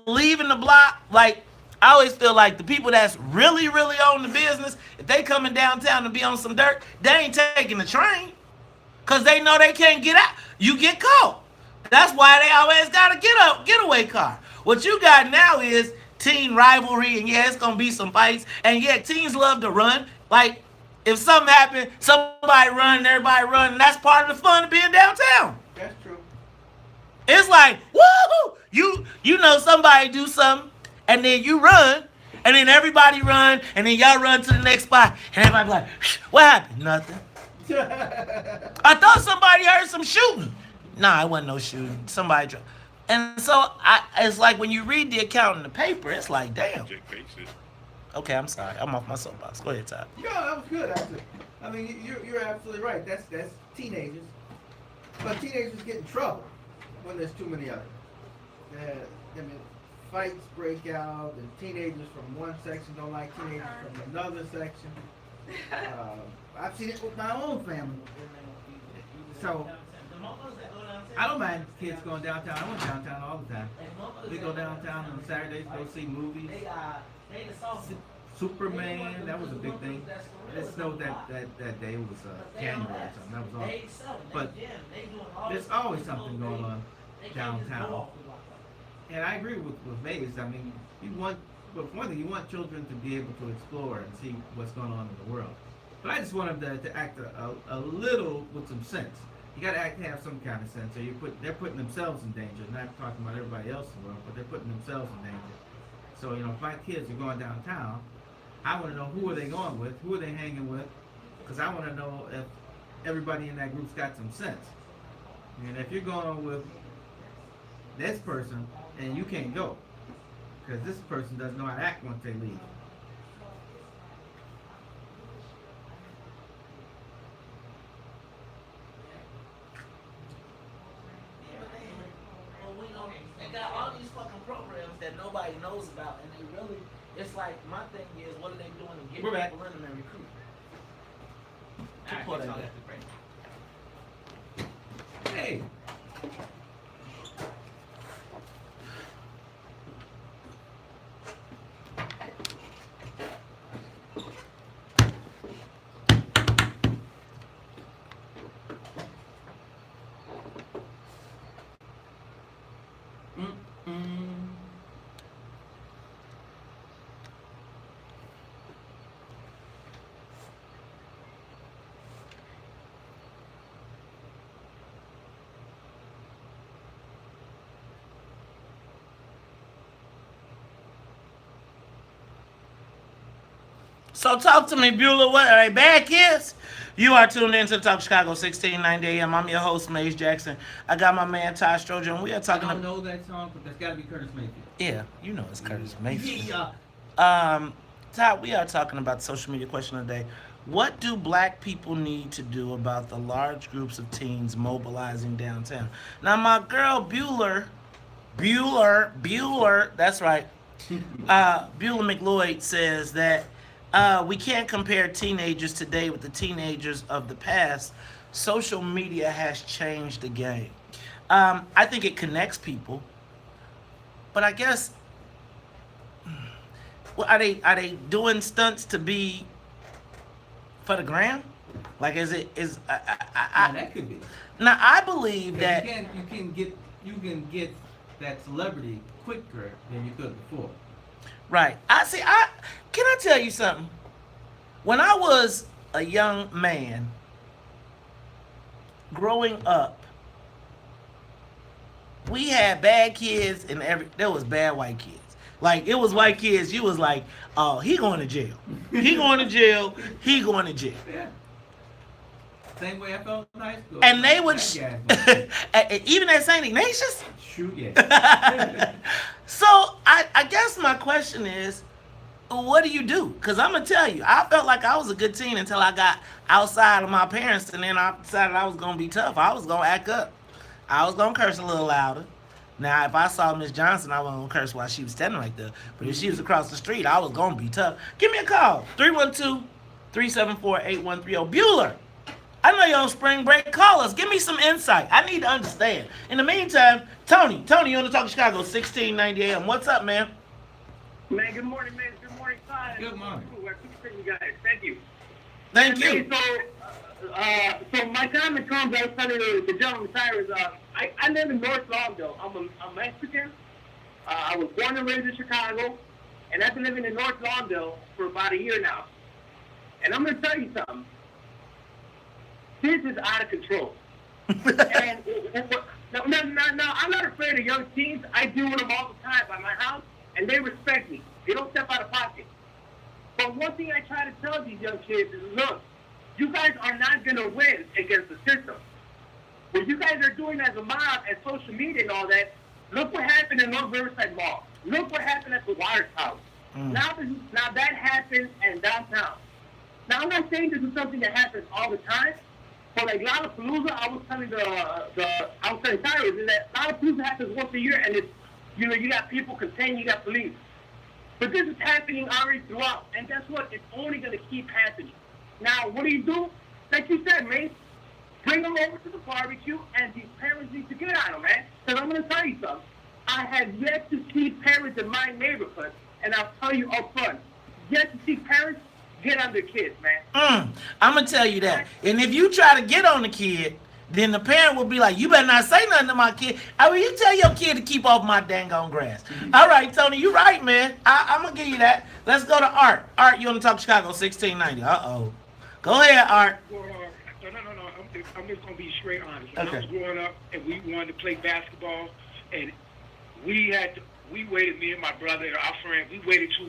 leaving the block, like, I always feel like the people that's really, really on the business, if they coming downtown to be on some dirt, they ain't taking the train. Because they know they can't get out. You get caught. That's why they always got a getaway car. What you got now is teen rivalry, and yeah, it's going to be some fights. And yeah, teens love to run. Like, if something happened, somebody run, and everybody run, and that's part of the fun of being downtown. That's true. It's like, woo! You know somebody do something, and then you run, and then everybody run, and then y'all run to the next spot, and everybody be like, what happened? Nothing. I thought somebody heard some shooting. Nah, it wasn't no shooting. Somebody dropped. And so it's like when you read the account in the paper, it's like, damn. Okay, I'm sorry. I'm off my soapbox. Go ahead, Todd. Yeah, that was good, actually. I mean, you're absolutely right. That's teenagers. But teenagers get in trouble when there's too many of them. I mean, fights break out, and teenagers from one section don't like teenagers from another section. I've seen it with my own family. So, I don't mind kids going downtown. I went downtown all the time. We go downtown on Saturdays, go see movies. Superman, that was a big thing. It snowed that day. It was January or something. That was awesome. But there's always something going on downtown. And I agree with Vegas. I mean, but for one thing, you want children to be able to explore and see what's going on in the world. But I just want them to act a little with some sense. You got to have some kind of sense, or they're putting themselves in danger. Not talking about everybody else in the world, but they're putting themselves in danger. So, if my kids are going downtown, I want to know who are they going with, who are they hanging with, because I want to know if everybody in that group's got some sense. And if you're going with this person, and you can't go, because this person doesn't know how to act once they leave. They got all these fucking programs that nobody knows about, and they really, it's like, my thing is, what are they doing to get people in them and recruit? All right, Put it that's all there. that's the break. Hey. So talk to me, Beulah. What are they bad kids? You are tuned in to the Talk Chicago 1690 AM. I'm your host, Maze Jackson. I got my man Ty Stroger, and we are I talking don't about. know that song, but that's got to be Curtis Mayfield. Yeah, you know it's Curtis Mayfield. Yeah. Todd, we are talking about the social media question of the day. What do black people need to do about the large groups of teens mobilizing downtown? Now, my girl Bueller, that's right. Beulah McLeod says that we can't compare teenagers today with the teenagers of the past. Social media has changed the game. I think it connects people, but I guess, well, are they doing stunts to be for the gram? Like, is Yeah, that could be. now I believe But that you can get that celebrity quicker than you could before. right. Can I tell you something? When I was a young man growing up, we had bad kids and there was bad white kids. Like, it was white kids, you was like, oh, he going to jail. He going to jail. He going to jail. Yeah. Same way I felt in high school. And they would, That guy even at St. Ignatius. shoot, yeah. So I guess my question is, what do you do? Because I'm going to tell you, I felt like I was a good teen until I got outside of my parents, and then I decided I was going to be tough. I was going to act up. I was going to curse a little louder. Now, if I saw Miss Johnson, I wasn't going to curse while she was standing right there. But if she was across the street, I was going to be tough. Give me a call, 312-374-8130. Bueller, I know you're on spring break. Call us. Give me some insight. I need to understand. In the meantime, Tony, you on the Talk Chicago 1690 AM. What's up, man? Man, good morning, man. Good morning, Todd. Good morning. I appreciate you guys. Thank you. Thank you. So my comment comes, I was telling the gentleman, Cyrus, I live in North Longdale. I'm Mexican. I was born and raised in Chicago, and I've been living in North Longdale for about a year now. And I'm going to tell you something. This is out of control. And no, I'm not afraid of young teens. I deal with them all the time by my house, and they respect me. They don't step out of pocket. But one thing I try to tell these young kids is, look, you guys are not going to win against the system. What you guys are doing as a mob and social media and all that, look what happened in North Riverside Mall. Look what happened at the Waters House. Now that happens in downtown. Now, I'm not saying this is something that happens all the time, but like Lollapalooza, I was telling Cyrus, is that Lollapalooza happens once a year, and it's, you got people contained, you got police. But this is happening already throughout, and guess what? It's only going to keep happening. Now, what do? Like you said, man, bring them over to the barbecue, and these parents need to get on them, man. Because I'm going to tell you something. I have yet to see parents in my neighborhood, and I'll tell you up front, yet to see parents get on their kids, man. I'm going to tell you that. And if you try to get on the kid, then the parent will be like, you better not say nothing to my kid. I mean, you tell your kid to keep off my dang on grass. All right, Tony, you right, man. I'm going to give you that. Let's go to Art. Art, you on the Talk Chicago 1690. Uh-oh. Go ahead, Art. No. I'm just going to be straight honest. When Okay. I was growing up and we wanted to play basketball, and we waited, me and my brother and our friend, we waited till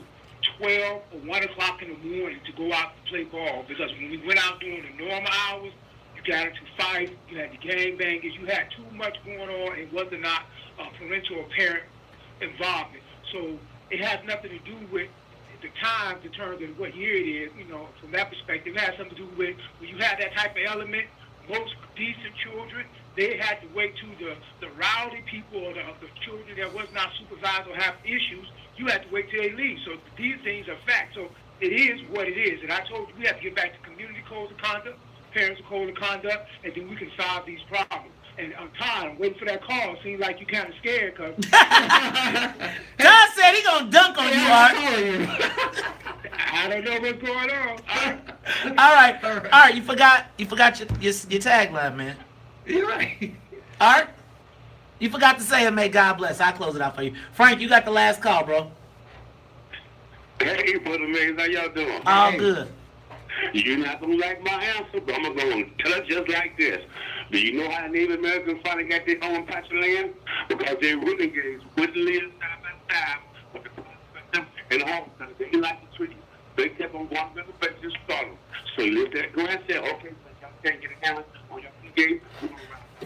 12 or 1 o'clock in the morning to go out and play ball, because when we went out during the normal hours, you got into fights, you had the gangbangers, you had too much going on, and whether or not parental or parent involvement. So it has nothing to do with the time in terms of what year it is, from that perspective. It has something to do with when you have that type of element, most decent children, they had to wait to the rowdy people or the children that was not supervised or have issues, you had to wait till they leave. So these things are facts. So it is what it is. And I told you we have to get back to community codes of conduct, parents a code of conduct, and then we can solve these problems. And I'm tired. I'm waiting for that call. It seems like you're kind of scared, because God said he gonna dunk on you, Art. I don't know what's going on. All right. You forgot your tagline, man. You're right. Art, you forgot to say, and may God bless. I'll close it out for you. Frank, you got the last call, bro. Hey, brother man, how y'all doing? All good. You're not gonna like my answer, but I'm gonna tell it just like this. Do you know how Native Americans finally got their own patch of land? Because they renegades wouldn't live side by side with the them and all. They didn't like the treaty. They kept on walking in the face and started them. So you lift that grass and said, okay, so y'all can't get a hammer on your renegade.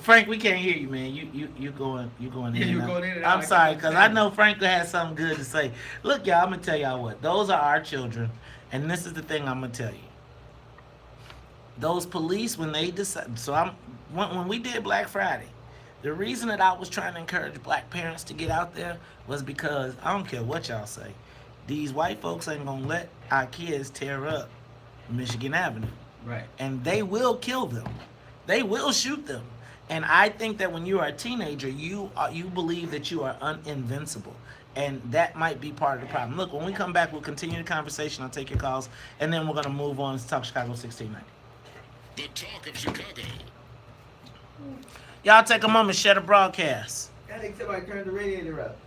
Frank, we can't hear you, man. You going in. Yeah, and you're out. going in and out. I'm sorry, because I know Frank has something good to say. Look, y'all, I'm gonna tell y'all what. Those are our children, and this is the thing I'm gonna tell you. Those police, when they decide, when we did Black Friday, the reason that I was trying to encourage black parents to get out there was because I don't care what y'all say, these white folks ain't gonna let our kids tear up Michigan Avenue. Right. And they will kill them. They will shoot them. And I think that when you are a teenager, you believe that you are invincible. And that might be part of the problem. Look, when we come back, we'll continue the conversation. I'll take your calls. And then we're going to move on to Talk Chicago 1690. The Talk of Chicago. Y'all take a moment, share the broadcast. I think somebody turned the radiator up.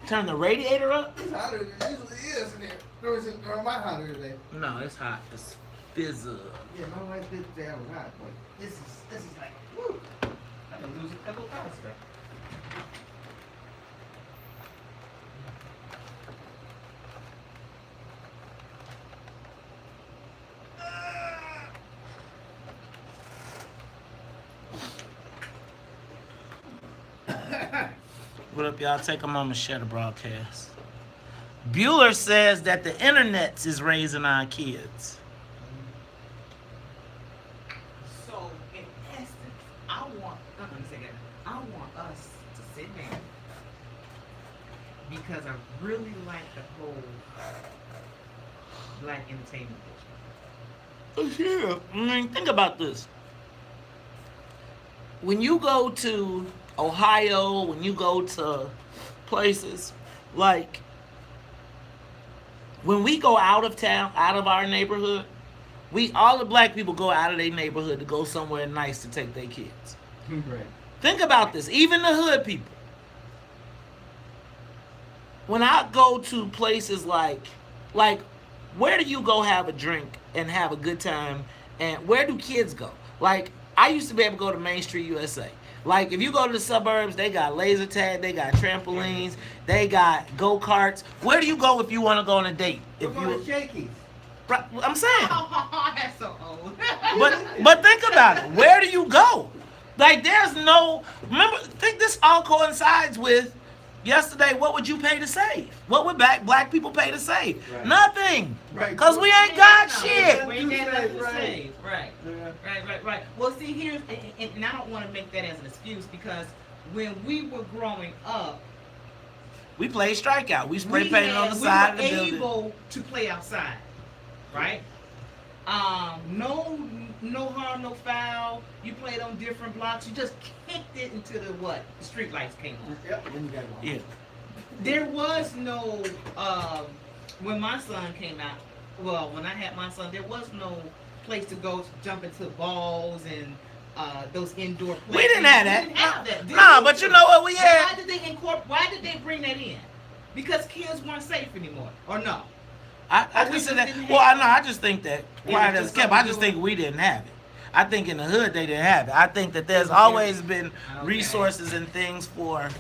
Turn the radiator up? It's hotter than it usually is in there. Or is it my hotter today? No, it's hot. It's fizzle. Yeah, my wife did say I was hot, but this is like, woo. I can lose a couple pounds there. What up, y'all? Take a moment, share the broadcast. Bueller says that the internet is raising our kids. So, in essence, I want us to sit down because I really like the whole black entertainment business. Yeah, I mean, think about this. When you go to Ohio, when you go to places like, when we go out of town, out of our neighborhood, all the black people go out of their neighborhood to go somewhere nice to take their kids. Right. Think about this, even the hood people. When I go to places like, where do you go have a drink and have a good time, and where do kids go? Like, I used to be able to go to Main Street USA. Like, if you go to the suburbs, they got laser tag, they got trampolines, they got go-karts. Where do you go if you want to go on a date? We're going to Shakey's. Right, I'm saying. Oh, that's so old. But think about it. Where do you go? Like, there's no... Remember, think this all coincides with yesterday, what would you pay to save? What would black people pay to save? Right. Nothing. Right. Because we ain't got shit. We ain't got nothing to Right. save. Right. Yeah. Right. Well, see, here's, and I don't want to make that as an excuse because when we were growing up, We played strikeout. We spray painted on the side of the building. We were able to play outside, right? No harm, no foul. You played on different blocks. You just kicked it into the what? The street lights came on. Yep. Then you got one. Yeah. There was no when my son came out. Well, when I had my son, there was no place to go to jump into balls and those indoor plays. We didn't have that. We didn't have that. Nah, but you know what we had? Why did they bring that in? Because kids weren't safe anymore, or no? I we consider just that. didn't Well, have I know. I just think that quiet as kept. I just think we didn't have it. I think in the hood they didn't have it. I think that there's always been resources and things for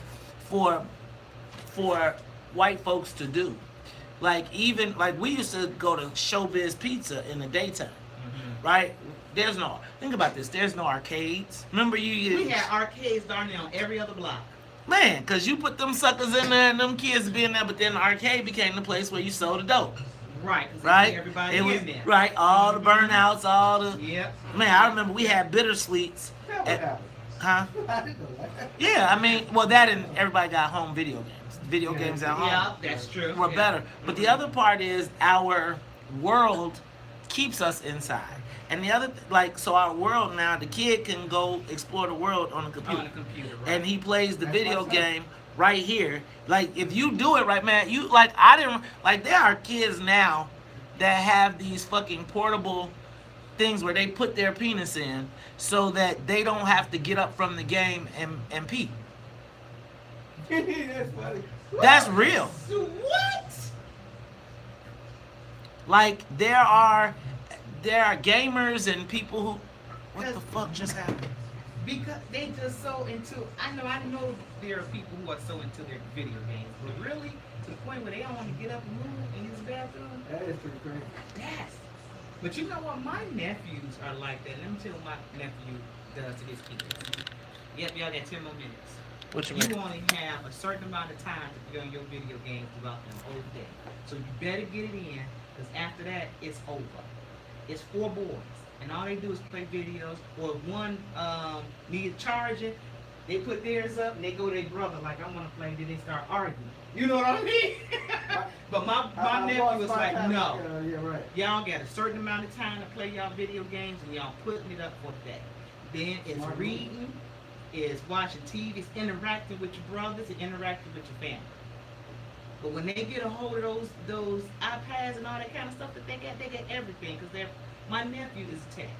white folks to do. Like even like we used to go to Showbiz Pizza in the daytime, right? There's no. Think about this. There's no arcades. Remember We had arcades darn near on every other block. Man, cause you put them suckers in there and them kids be in there, but then the arcade became the place where you sold the dope. Right. 'Cause Right? everybody It was in there. right. All the burnouts, all the Yep. man. I remember we had bittersweets. That what happened. Huh? I didn't know that. Yeah, I mean, well, that and everybody got home video games. Video games at home. Yeah, that's true. Were Yeah. better. But the other part is our world keeps us inside. And the other, like, so our world now, the kid can go explore the world on a computer. On a computer, right. And he plays the That's video what's up. game right here. Like, if you do it right, man, you, like, I didn't, like, there are kids now that have these fucking portable things where they put their penis in so that they don't have to get up from the game and pee. That's funny. That's real. What? Like, there are gamers and people who, what the fuck just happened? Because they just so into. I know there are people who are so into their video games, but really to the point where they don't want to get up and move and use the bathroom. That is pretty crazy. Yes. But you know what? My nephews are like that. Let me tell you what my nephew does to his kids. Yep, y'all got 10 more minutes. What you You mean? only have a certain amount of time to be on your video game throughout the whole day. So you better get it in, because after that, it's over. It's 4 boys, and all they do is play videos, or if one needs charging, they put theirs up, and they go to their brother, like, I want to play, then they start arguing. You know what I mean? But my nephew was like, no. Yeah, right. Y'all got a certain amount of time to play y'all video games, and y'all putting it up for that. Then it's Smart reading, it's watching TV, it's interacting with your brothers, and interacting with your family. But when they get a hold of those iPads and all that kind of stuff that they get everything, because my nephew is a tech,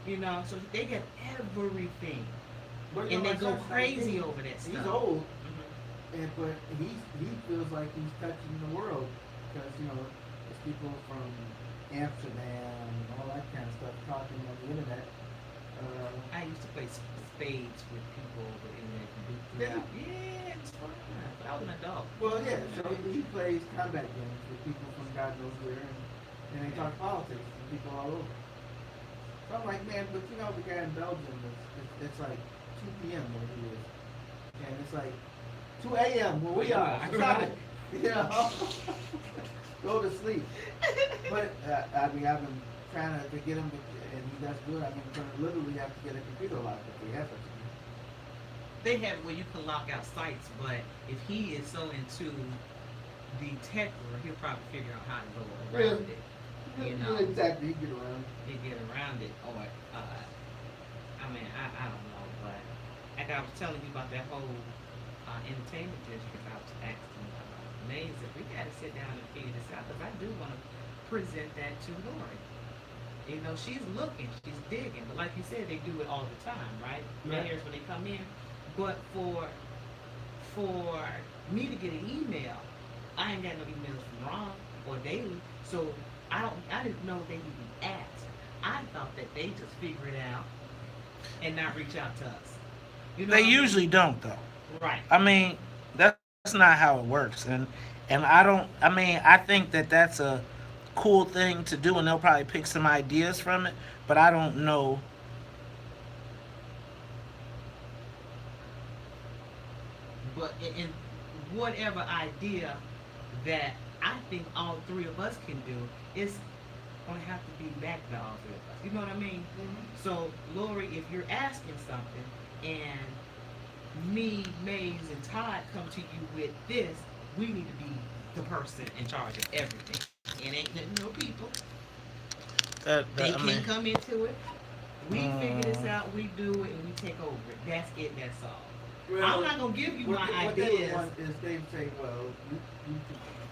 you know, so they get everything, But, and they my go son's crazy 19. over that stuff. He's old, Mhm. but he feels like he's touching the world because there's people from Amsterdam and all that kind of stuff talking on the internet. I used to play spades with people over the internet. Yeah, it was fun. But I was an adult. Well, yeah. So he plays combat games with people from God knows where, and they talk politics with people all over. So I'm like, man, but the guy in Belgium it's like 2 p.m. where he is, and it's like 2 a.m. where we are. Stop it. Go to sleep. But I've been trying to get him, and he does good. I'm going to literally have to get a computer lock if we have such a thing. They have where you can lock out sites, but if he is so into the tech world, he'll probably figure out how to go around it. You know, Exactly, you get around. he get around it, or I don't know, but like I was telling you about that whole entertainment district, I was asking Maze if we got to sit down and figure this out, because I do want to present that to Lori. You know, she's looking, she's digging, but like you said, they do it all the time, right? Right. Here's when they come in, but for me to get an email, I ain't got no emails from Ron or Daily, so I didn't know they would be asked. I thought that they just figure it out and not reach out to us. You know They what I mean? usually don't, though. Right. I mean, that's not how it works, and I think that that's a cool thing to do, and they'll probably pick some ideas from it, but I don't know. But in whatever idea that I think all 3 of us can do, it's gonna have to be backed by all 3 of us. You know what I mean? Mm-hmm. So, Lori, if you're asking something and me, Maze, and Todd come to you with this, we need to be the person in charge of everything. It ain't nothing, no people. They can come into it. We figure this out, we do it, and we take over it. That's it, that's all. I'm not going to give you my what ideas. They want is they say, well,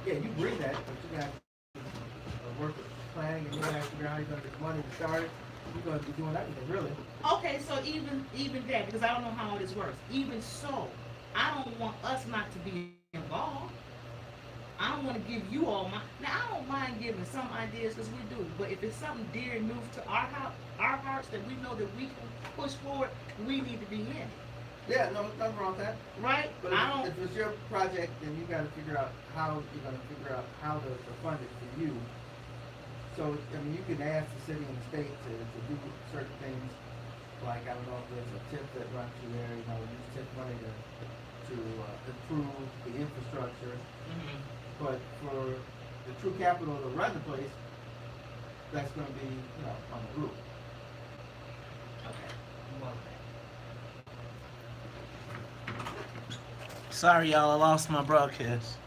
you bring that, but you got to work with planning, and you got to figure out how you're going to get money to start it. You're going to be doing everything, really. Okay, so even that, because I don't know how this works. Even so, I don't want us not to be involved. I don't want to give you all my. Now I don't mind giving some ideas because we do, but if it's something dear and new to our hearts that we know that we can push forward, we need to be in it. Yeah, no, nothing wrong with that. Right? But if it's your project, then you got to figure out how you're going to to fund it for you. So I mean, you can ask the city and the state to do certain things, like I don't know if there's a tip that runs through there. Use tip money to improve the infrastructure. Mm-hmm. But for the true capital to run the place, that's going to be, on the roof. Okay. Well, Sorry, y'all, I lost my broadcast.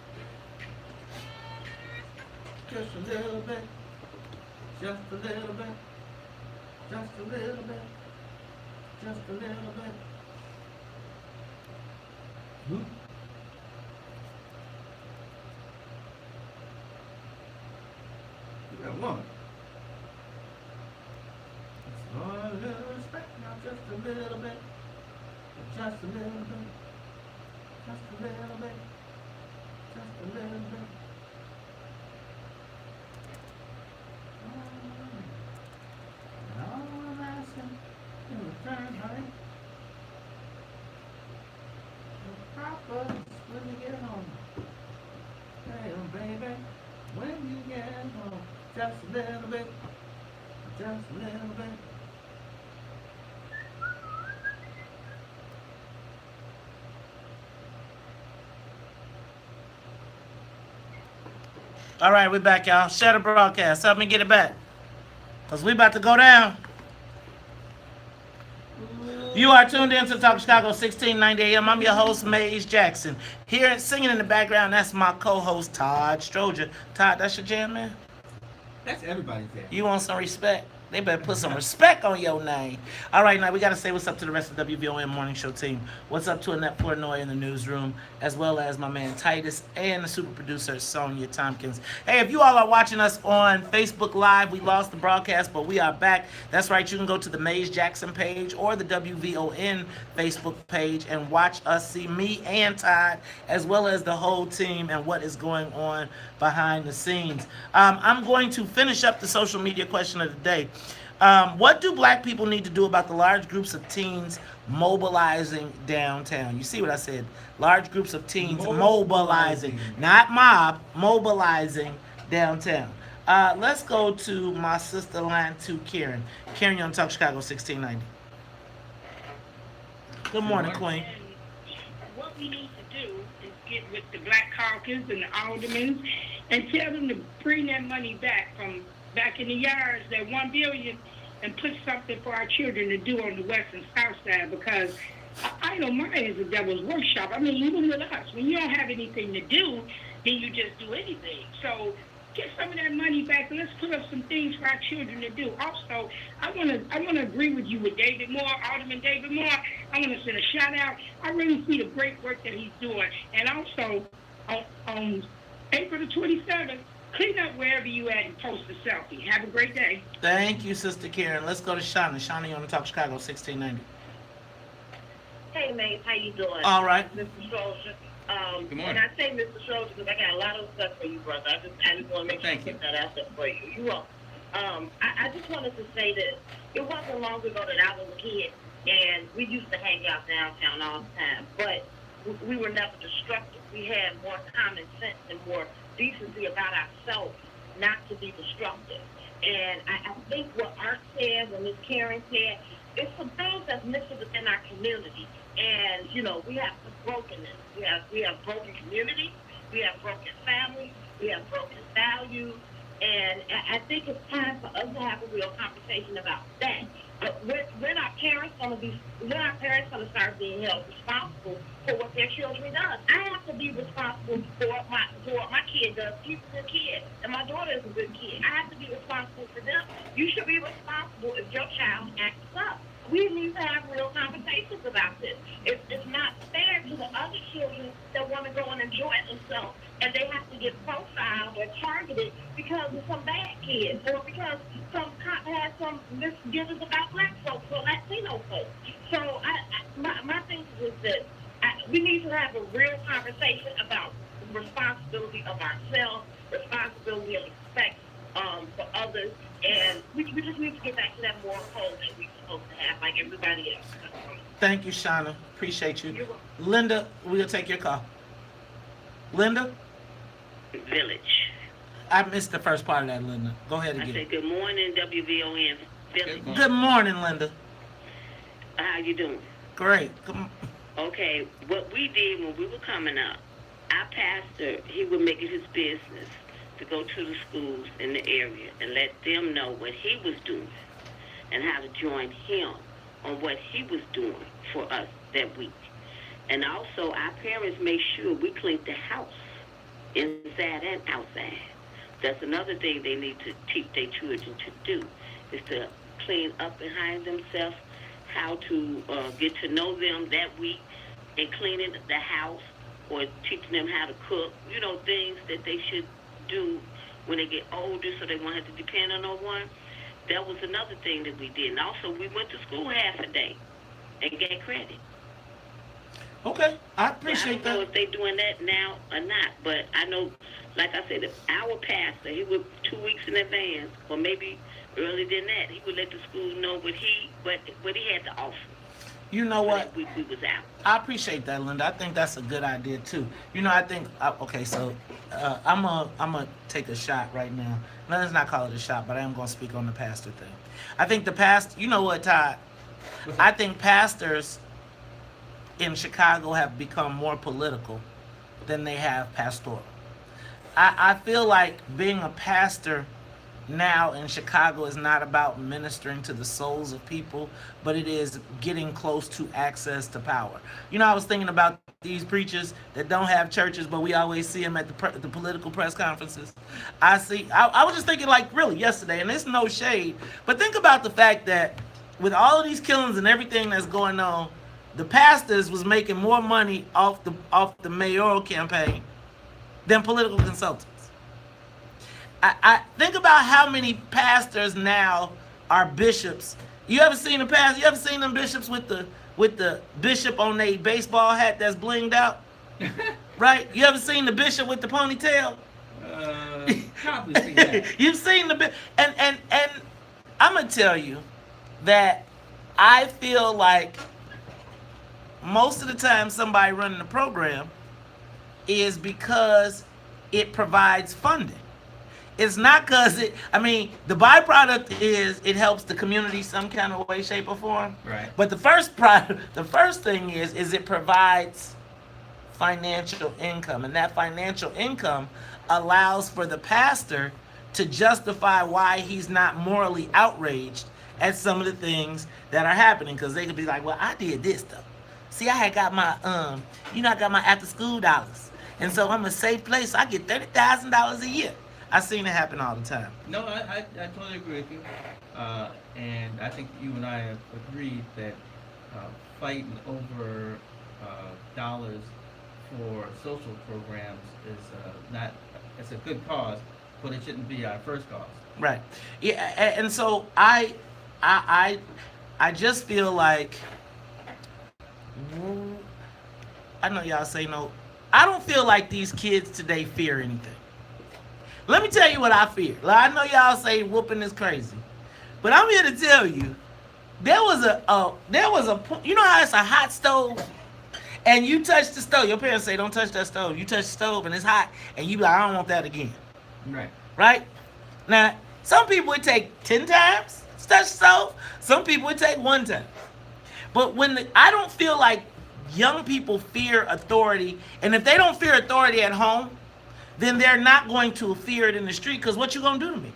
Just a little bit. Just a little bit. Just a little bit. Just a little bit. Who? That woman. Just a little respect now, just a little bit. Just a little bit. Just a little bit. Just a little bit. And all I'm asking in return, honey, the proper when you get home. Hey, baby, when you get home, just a little bit, just a little bit. All right, we're back, y'all. Share the broadcast. Help me get it back. Because we about to go down. You are tuned in to Talk Chicago 1690 AM. I'm your host, Maze Jackson. Here singing in the background, that's my co-host, Todd Stroger. Todd, that's your jam, man? That's everybody's jam. You want some respect? They better put some respect on your name. All right, now we got to say what's up to the rest of the WVON Morning Show team. What's up to Annette Flournoy in the newsroom, as well as my man Titus and the super producer, Sonia Tompkins. Hey, if you all are watching us on Facebook Live, we lost the broadcast, but we are back. That's right. You can go to the Maze Jackson page or the WVON Facebook page and watch us see me and Todd, as well as the whole team and what is going on behind the scenes. I'm going to finish up the social media question of the day. What do black people need to do about the large groups of teens mobilizing downtown? You see what I said? Large groups of teens mobilizing, not mob, mobilizing downtown. Let's go to my sister line 2, Karen. Karen, you're on Talk Chicago 1690. Good morning, Queen. What we need to do is get with the Black Caucus and the aldermen and tell them to bring that money back from back in the yards, that $1 billion, and put something for our children to do on the west and south side, because I know mine is the devil's workshop. I mean, even with us, when you don't have anything to do, then you just do anything. So get some of that money back and let's put up some things for our children to do. Also, I want to agree with you with David Moore, Alderman David Moore. I want to send a shout out. I really see the great work that he's doing. And also, on April the 27th, clean up wherever you at and post a selfie. Have a great day. Thank you, Sister Karen. Let's go to Shauna. Shauna, you on the Talk Chicago 1690. Hey, mate, how you doing? All right. Mr. Stroger. Good morning. And I say Mr. Stroger because I got a lot of stuff for you, brother. I just want to make sure I put that out there for you. You welcome. I just wanted to say that it wasn't long ago that I was a kid, and we used to hang out downtown all the time, but we were never destructive. We had more common sense and more decency about ourselves, not to be destructive. And I think what Art said and Ms. Karen said, it's some things that's missing within our community. And, you know, we have some brokenness. We have broken community, we have broken families, we have broken values, and I think it's time for us to have a real conversation about that. But when our parents going to start being held responsible for what their children does? I have to be responsible for what my kid does. He's a good kid, and my daughter is a good kid. I have to be responsible for them. You should be responsible if your child acts up. We need to have real conversations about this. It's not fair to the other children that want to go and enjoy themselves, and they have to get profiled or targeted because of some bad kids, or because some cop has some misgivings about black folks or Latino folks. So my thing is that we need to have a real conversation about the responsibility of ourselves, responsibility of respect for others, and we just need to get back to that moral code that we're supposed to have, like everybody else. Thank you, Shauna. Appreciate you. Linda, we'll take your call. Linda? Village. I missed the first part of that, Linda. Go ahead again. I said good morning, WVON Village. Good morning, Linda. How you doing? Great. Come on. Okay, what we did when we were coming up, our pastor, he would make it his business to go to the schools in the area and let them know what he was doing and how to join him on what he was doing for us that week. And also, our parents made sure we cleaned the house, inside and outside. That's another thing they need to teach their children to do, is to clean up behind themselves, how to get to know them that week, and cleaning the house or teaching them how to cook, things that they should do when they get older so they won't have to depend on no one. That was another thing that we did. And also, we went to school half a day and get credit. Okay, I appreciate that. I don't know if they're doing that now or not, but I know, like I said, our pastor, he would 2 weeks in advance, or maybe earlier than that, he would let the school know what he had to offer. You know what? We was out. I appreciate that, Linda. I think that's a good idea too. I think okay. So I'm gonna take a shot right now. Let's not call it a shot, but I am gonna speak on the pastor thing. I think the pastor. You know what, Todd? I think pastors in Chicago have become more political than they have pastoral. I feel like being a pastor now in Chicago is not about ministering to the souls of people, but it is getting close to access to power. I was thinking about these preachers that don't have churches, but we always see them at the political press conferences. I was just thinking, like, really yesterday, and it's no shade, but think about the fact that with all of these killings and everything that's going on, the pastors was making more money off the mayoral campaign than political consultants. I think about how many pastors now are bishops. You ever seen a pastor? You ever seen them bishops with the bishop on their baseball hat that's blinged out? Right? You ever seen the bishop with the ponytail? Probably seen that. You've seen the and I'm gonna tell you that I feel like most of the time somebody running the program is because it provides funding. It's not because the byproduct is it helps the community some kind of way, shape, or form. Right. But the first thing is it provides financial income, and that financial income allows for the pastor to justify why he's not morally outraged at some of the things that are happening, because they could be like, well, I did this though. See, I had got my I got my after school dollars, and so I'm a safe place. So I get $30,000 a year. I've seen it happen all the time. No, I totally agree with you. And I think you and I have agreed that fighting over dollars for social programs is it's a good cause, but it shouldn't be our first cause. Right. Yeah, and so I just feel like, I know y'all say no. I don't feel like these kids today fear anything. Let me tell you what I fear. I know y'all say whooping is crazy, but I'm here to tell you, there was a you know how it's a hot stove, and you touch the stove. Your parents say don't touch that stove. You touch the stove and it's hot, and you be like, I don't want that again. Right. Right. Now, some people would take 10 times to touch the stove. Some people would take 1 time. But I don't feel like young people fear authority, and if they don't fear authority at home, then they're not going to fear it in the street, because what you gonna do to me?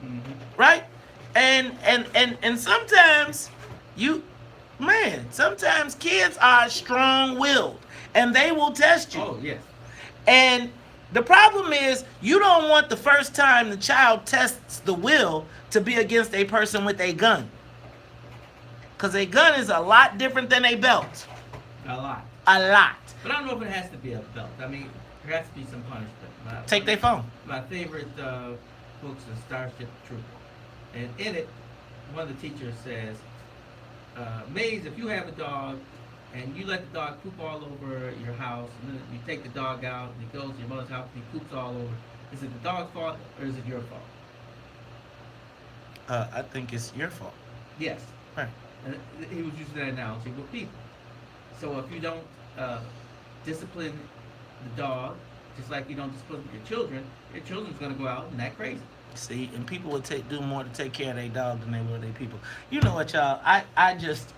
Mm-hmm. Right? And sometimes sometimes kids are strong-willed and they will test you. Oh, yes. And the problem is you don't want the first time the child tests the will to be against a person with a gun. Because a gun is a lot different than a belt. A lot. A lot. But I don't know if it has to be a belt. I mean, there has to be some punishment. Take their phone. My favorite books is Starship Trooper. And in it, one of the teachers says, Maze, if you have a dog and you let the dog poop all over your house, and then you take the dog out and he goes to your mother's house and he poops all over, is it the dog's fault or is it your fault? I think it's your fault. Yes. Right. And he was using that analogy with people. So if you don't discipline the dog, just like you don't discipline your children's going to go out and act crazy. See, and people would do more to take care of their dog than they will their people. You know what, y'all?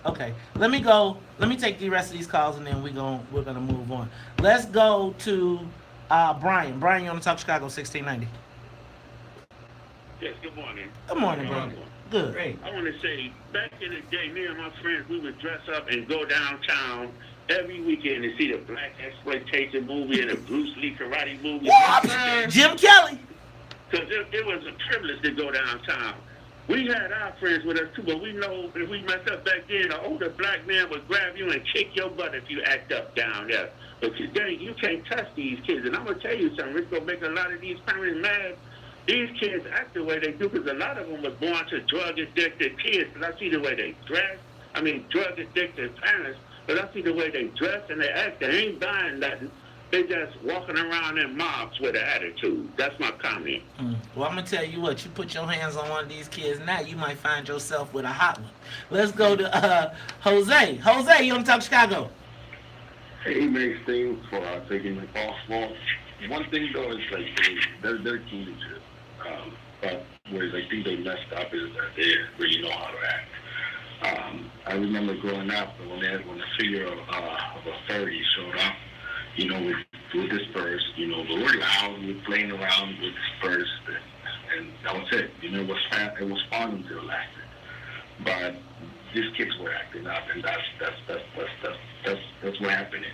Okay. Let me take the rest of these calls, and then we're gonna move on. Let's go to Brian. Brian, you want to talk Chicago 1690? Yes, good morning. Good morning, Brian. Good. Great. I want to say, back in the day, me and my friends, we would dress up and go downtown every weekend to see the black exploitation movie and the Bruce Lee karate movie. What? Jim Kelly. Because it was a privilege to go downtown. We had our friends with us too, but we know if we messed up back then, an older black man would grab you and kick your butt if you act up down there. But today, you can't touch these kids. And I'm going to tell you something, it's going to make a lot of these parents mad. These kids act the way they do because a lot of them were born to drug-addicted kids. But I see the way they dress. I mean, drug-addicted parents. But I see the way they dress and they act. They ain't buying nothing. They just walking around in mobs with an attitude. That's my comment. Well, I'm going to tell you what. You put your hands on one of these kids now, you might find yourself with a hot one. Let's go to Jose. Jose, you want to talk Chicago? He makes things for taking the possible. One thing, though, is like they're teenagers. But where I think they messed up is that they really know how to act. I remember growing up when the figure of a 30 showed up, you know, with dispersed, you know, we were loud, we were playing around with dispersed, and that was it. You know, it was fun until it lasted. But these kids were acting up, and that's what happened.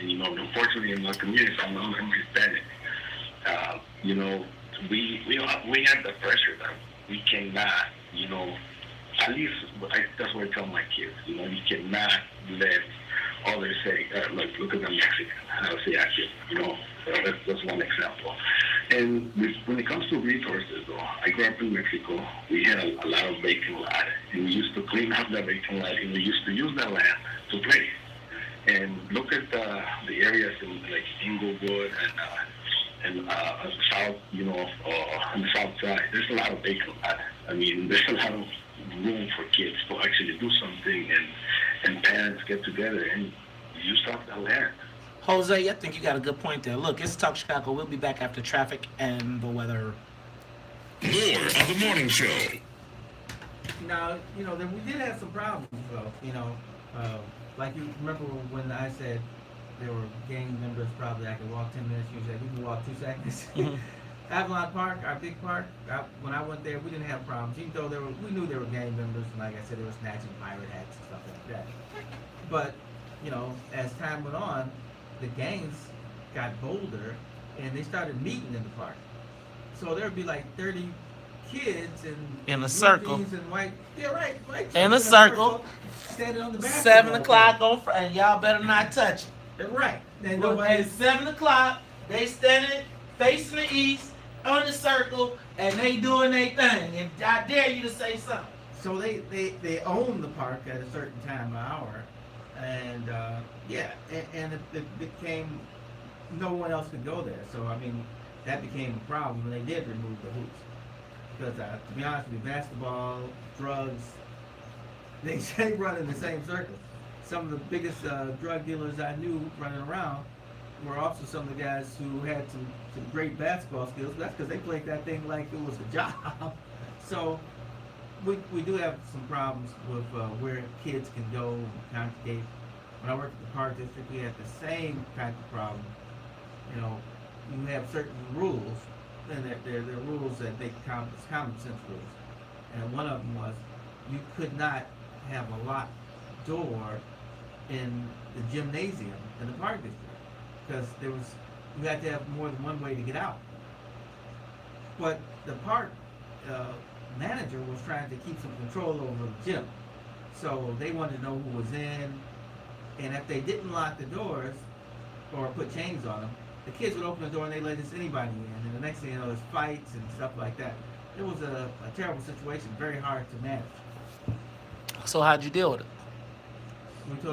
And you know, unfortunately, in my community, some of them respect it. You know, we had the pressure that we cannot, you know, at least that's what I tell my kids. You know, you cannot let others say, look at the Mexican, how they acted. You know, that's one example. And when it comes to resources, though, I grew up in Mexico. We had a lot of vacant land, and we used to clean up that vacant land, and we used to use that land to play. And look at the areas in like Inglewood and south, you know, on the south side. There's a lot of vacant land. I mean, there's a lot of room for kids to actually do something, and parents get together and use up that land. Jose, I think you got a good point there. Look, it's Talk Chicago. We'll be back after traffic and the weather. More of the morning show. Now, you know, then we did have some problems, though. You know, like you remember when I said there were gang members probably I could walk 10 minutes. You said we can walk 2 seconds. Avalon Park, our big park. When I went there, we didn't have problems. Even though we knew there were gang members, and like I said, they were snatching pirate hats and stuff like that. But you know, as time went on, the gangs got bolder, and they started meeting in the park. So there would be like 30 kids in a circle. And white, yeah, right. In a circle. Standing on the basketball 7 o'clock on Friday, and y'all better not touch it. Right. And at 7 o'clock, they standing facing the east on the circle, and they doing their thing. And I dare you to say something. So they own the park at a certain time of hour, and and it became no one else could go there. So I mean, that became a problem when they did remove the hoops. Because to be honest with you, basketball, drugs, they run in the same circle. Some of the biggest drug dealers I knew running around were also some of the guys who had some great basketball skills. That's because they played that thing like it was a job. So we do have some problems with where kids can go and congregate. When I worked at the park district, we had the same type of problem. You know, you have certain rules, and they're rules that they count as common sense rules. And one of them was you could not have a locked door in the gymnasium in the park district because you had to have more than one way to get out. But the park manager was trying to keep some control over the gym, so they wanted to know who was in, and if they didn't lock the doors or put chains on them, the kids would open the door and they let anybody in, and the next thing you know, there's fights and stuff like that. It was a terrible situation, very hard to manage. So how'd you deal with it?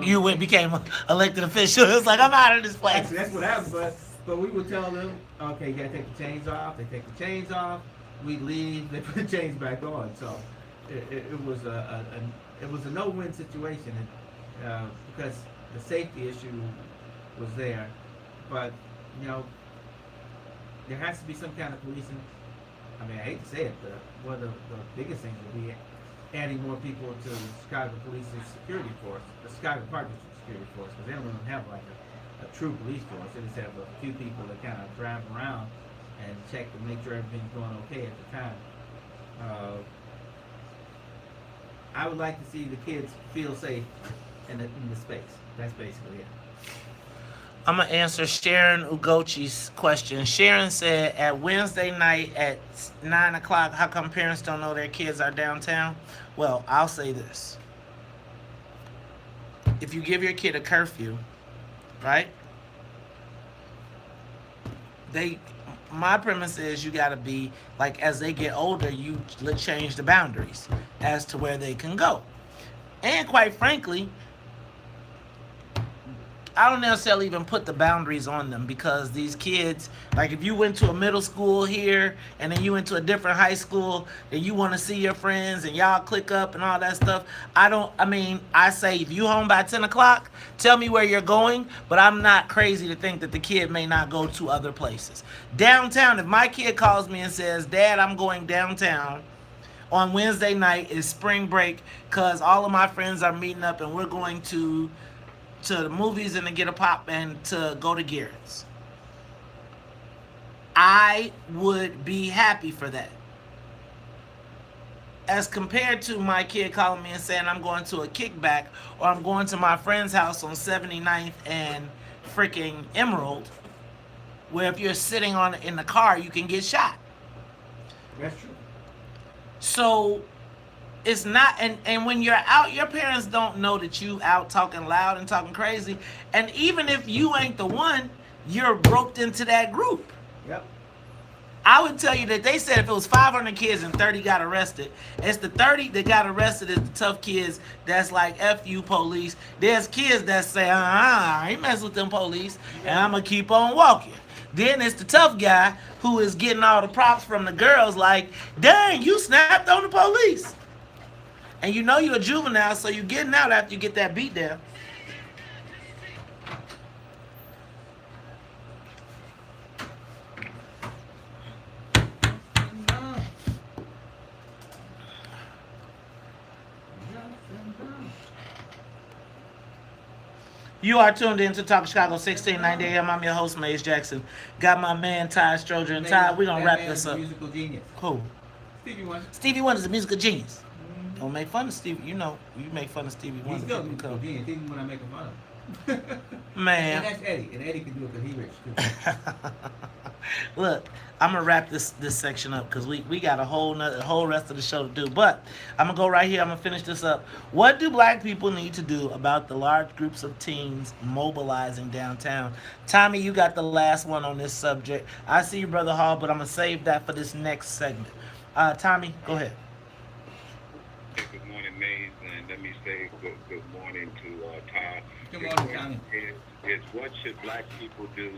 You became an elected official. It's like, I'm out of this place. Actually, that's what happened, but we would tell them, okay, you gotta take the chains off. They take the chains off. We leave. They put the chains back on. So it was a no-win situation because the safety issue was there. But you know, there has to be some kind of policing. I mean, I hate to say it, but one of the biggest things would be adding more people to the Chicago Police's security force, the Chicago Park District security force, because they don't really have like a true police force. They just have a few people that kind of drive around and check to make sure everything's going okay at the time. I would like to see the kids feel safe in the space. That's basically it. I'm gonna answer Sharon Ugochi's question. Sharon said at Wednesday night at 9 o'clock, how come parents don't know their kids are downtown? Well, I'll say this. If you give your kid a curfew, right? They my premise is you gotta be like as they get older, you change the boundaries as to where they can go. And quite frankly, I don't necessarily even put the boundaries on them because these kids, like if you went to a middle school here and then you went to a different high school and you want to see your friends and y'all click up and all that stuff, I say if you home by 10 o'clock, tell me where you're going, but I'm not crazy to think that the kid may not go to other places. Downtown, if my kid calls me and says, Dad, I'm going downtown on Wednesday night, is spring break because all of my friends are meeting up and we're going to the movies and to get a pop and to go to Garrett's, I would be happy for that. As compared to my kid calling me and saying I'm going to a kickback or I'm going to my friend's house on 79th and freaking Emerald, where if you're sitting in the car, you can get shot. That's true. So it's not, and when you're out, your parents don't know that you out talking loud and talking crazy. And even if you ain't the one, you're roped into that group. Yep. I would tell you that they said if it was 500 kids and 30 got arrested, it's the 30 that got arrested is the tough kids that's like, F you police. There's kids that say, I ain't mess with them police, and I'm going to keep on walking. Then it's the tough guy who is getting all the props from the girls like, dang, you snapped on the police. And you know you're a juvenile, so you're getting out after you get that beat down. You are tuned in to Talk Chicago 1690 AM. I'm your host, Maze Jackson. Got my man Ty Stroger. And Ty, we're going to wrap this up. Musical genius. Who? Stevie Wonder. Stevie Wonder's a musical genius. Don't make fun of Stevie. You know, you make fun of Stevie Wonder. He's still a musical genius, even when I make fun of him. Man. And that's Eddie. And Eddie can do it because he's rich, too. Look, I'm going to wrap this section up because we got a whole rest of the show to do. But I'm going to go right here. I'm going to finish this up. What do black people need to do about the large groups of teens mobilizing downtown? Tommy, you got the last one on this subject. I see you, Brother Hall, but I'm going to save that for this next segment. Tommy, go ahead. Good morning, Maze, and let me say good morning to Todd. Good morning, Tommy. Is what should black people do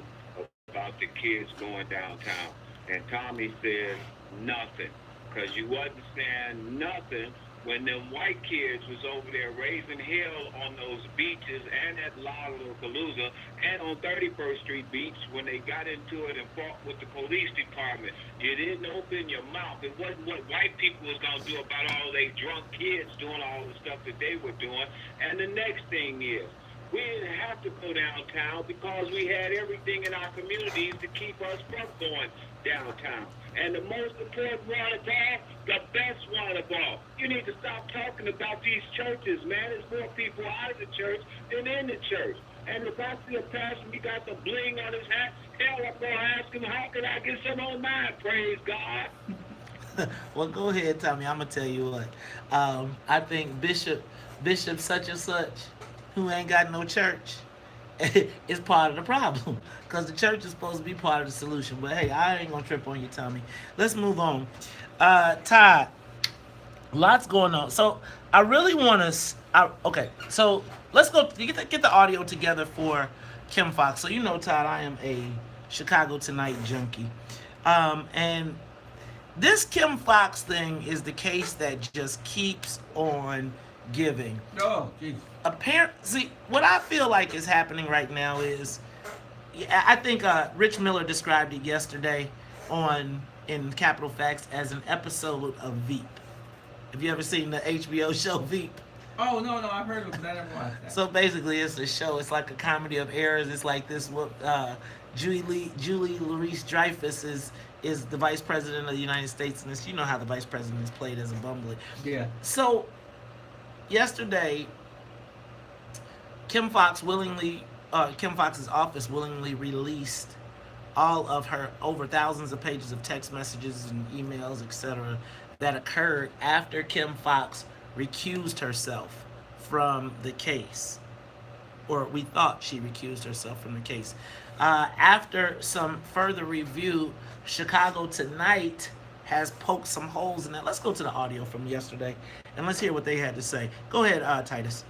about the kids going downtown? And Tommy said nothing, because you wasn't saying nothing when them white kids was over there raising hell on those beaches and at Lollapalooza and on 31st Street Beach when they got into it and fought with the police department. You didn't open your mouth. It wasn't what white people was going to do about all they drunk kids doing all the stuff that they were doing. And the next thing is, we didn't have to go downtown because we had everything in our communities to keep us from going downtown. And the most important one of all, the best one of all, you need to stop talking about these churches, man. There's more people out of the church than in the church. And if I see a pastor, he got the bling on his hat, hell, I'm going to ask him, how can I get some on mine? Praise God. Well, go ahead, Tommy. I'm going to tell you what. I think Bishop such and such, who ain't got no church, is part of the problem. Because the church is supposed to be part of the solution. But hey, I ain't going to trip on you, Tommy. Let's move on. Todd, lots going on. So I really want to... Okay, so let's go get the audio together for Kim Fox. So you know, Todd, I am a Chicago Tonight junkie. And this Kim Fox thing is the case that just keeps on giving. Oh, jeez. See, what I feel like is happening right now is, I think Rich Miller described it yesterday in Capital Facts as an episode of Veep. Have you ever seen the HBO show Veep? Oh, no, I've heard of it, but I never watched that. So basically, it's a show. It's like a comedy of errors. It's like this. Julie Louis-Dreyfus is the vice president of the United States, and you know how the vice president is played as a bumbler. Yeah. So yesterday, Kim Fox willingly Kim Fox's office willingly released all of her over thousands of pages of text messages and emails, etc., that occurred after Kim Fox recused herself from the case, or we thought she recused herself from the case. After some further review, Chicago Tonight has poked some holes in that. Let's go to the audio from yesterday and let's hear what they had to say. Go ahead, Titus.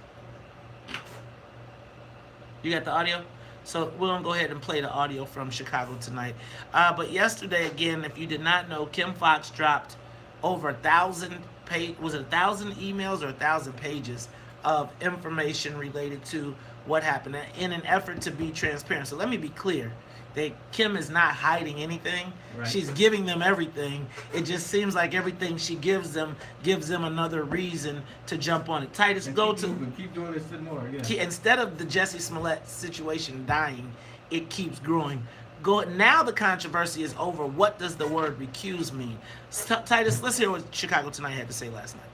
You got the audio? So we're going to go ahead and play the audio from Chicago Tonight. But yesterday, again, if you did not know, Kim Fox dropped over 1,000 emails or 1,000 pages of information related to what happened in an effort to be transparent. So let me be clear. Kim is not hiding anything. Right. She's giving them everything. It just seems like everything she gives them another reason to jump on it. Titus, and go keep to moving, keep doing this and more. Yeah. Instead of the Jussie Smollett situation dying, it keeps growing. Now the controversy is over. What does the word recuse mean? Titus, let's hear what Chicago Tonight had to say last night.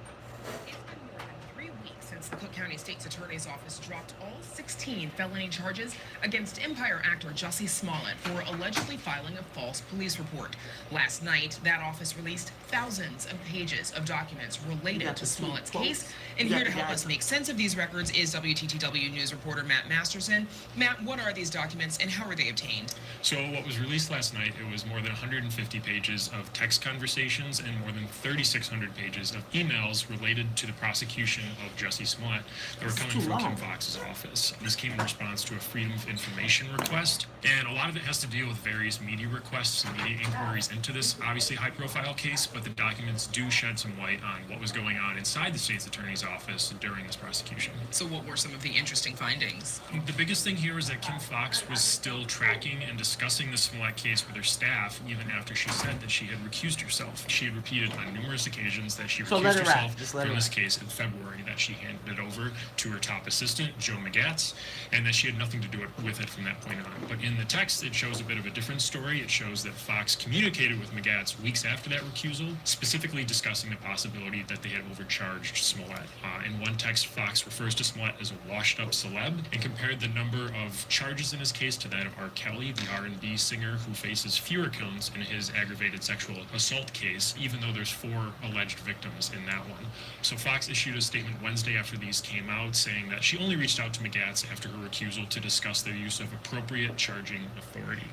It's been more than 3 weeks since the Cook County State's Attorney's Office dropped all 16 felony charges against Empire actor Jussie Smollett for allegedly filing a false police report. Last night, that office released thousands of pages of documents related to Smollett's case. And here to help us make sense of these records is WTTW News reporter Matt Masterson. Matt, what are these documents and how are they obtained? So what was released last night, it was more than 150 pages of text conversations and more than 3,600 pages of emails related to the prosecution of Jussie Smollett that were coming from Kim Fox's office. This came in response to a Freedom of Information request, and a lot of it has to deal with various media requests and media inquiries into this obviously high-profile case, but the documents do shed some light on what was going on inside the state's attorney's office during this prosecution. So what were some of the interesting findings? The biggest thing here is that Kim Fox was still tracking and discussing the Smollett case with her staff even after she said that she had recused herself. She had repeated on numerous occasions that she recused herself from this case in February, that she handed it over to her top assistant, Joe McGatz, and that she had nothing to do with it from that point on. But in the text, it shows a bit of a different story. It shows that Fox communicated with McGatz weeks after that recusal, specifically discussing the possibility that they had overcharged Smollett. In one text, Fox refers to Smollett as a washed-up celeb and compared the number of charges in his case to that of R. Kelly, the R&B singer who faces fewer counts in his aggravated sexual assault case, even though there's 4 alleged victims in that one. So Fox issued a statement Wednesday after these came out saying that she only reached out to McGatz after her recusal to discuss the use of appropriate charging authority.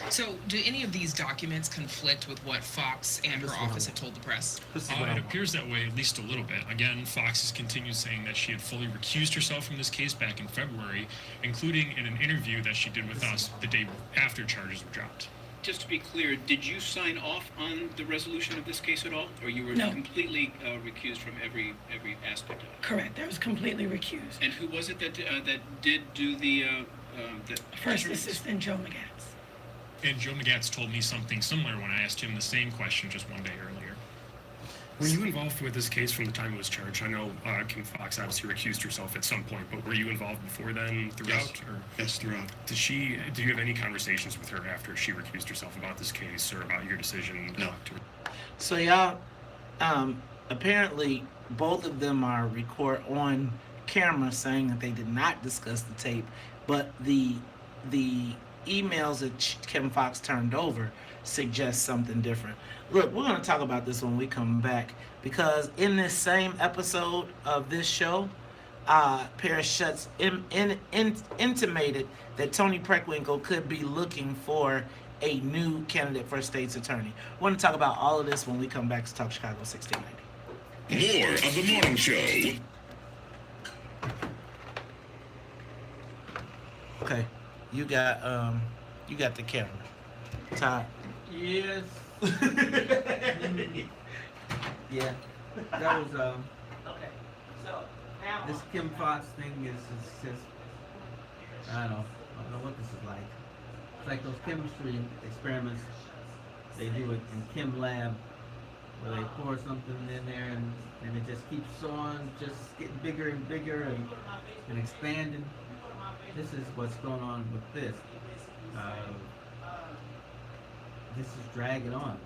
So, do any of these documents conflict with what Fox and her office had told the press? It appears that way, at least a little bit. Again, Fox has continued saying that she had fully recused herself from this case back in February, including in an interview that she did with us the day after charges were dropped. Just to be clear, did you sign off on the resolution of this case at all, or you were completely recused from every aspect of it? Correct. I was completely recused. And who was it that did do the First Assistant Joe McGatz. And Joe McGatz told me something similar when I asked him the same question just one day earlier. Were you involved with this case from the time it was charged? I know Kim Fox obviously recused herself at some point, but were you involved before then, throughout? Yes, throughout. Did you have any conversations with her after she recused herself about this case or about your decision? No. So y'all, apparently both of them are on camera saying that they did not discuss the tape, but the emails that Kim Fox turned over suggest something different. Look, we're going to talk about this when we come back, because in this same episode of this show, Paris Schutz intimated that Tony Preckwinkle could be looking for a new candidate for state's attorney. We're going to talk about all of this when we come back to Talk Chicago 1690. More of the morning show. Okay, you got the camera. Todd. Yes. Yeah. That was Okay. So now this Kim Fox thing is just I don't know what this is like. It's like those chemistry experiments they do it in Chem Lab, where they pour something in there and it just keeps on just getting bigger and bigger and expanding. This is what's going on with this. This is dragging on.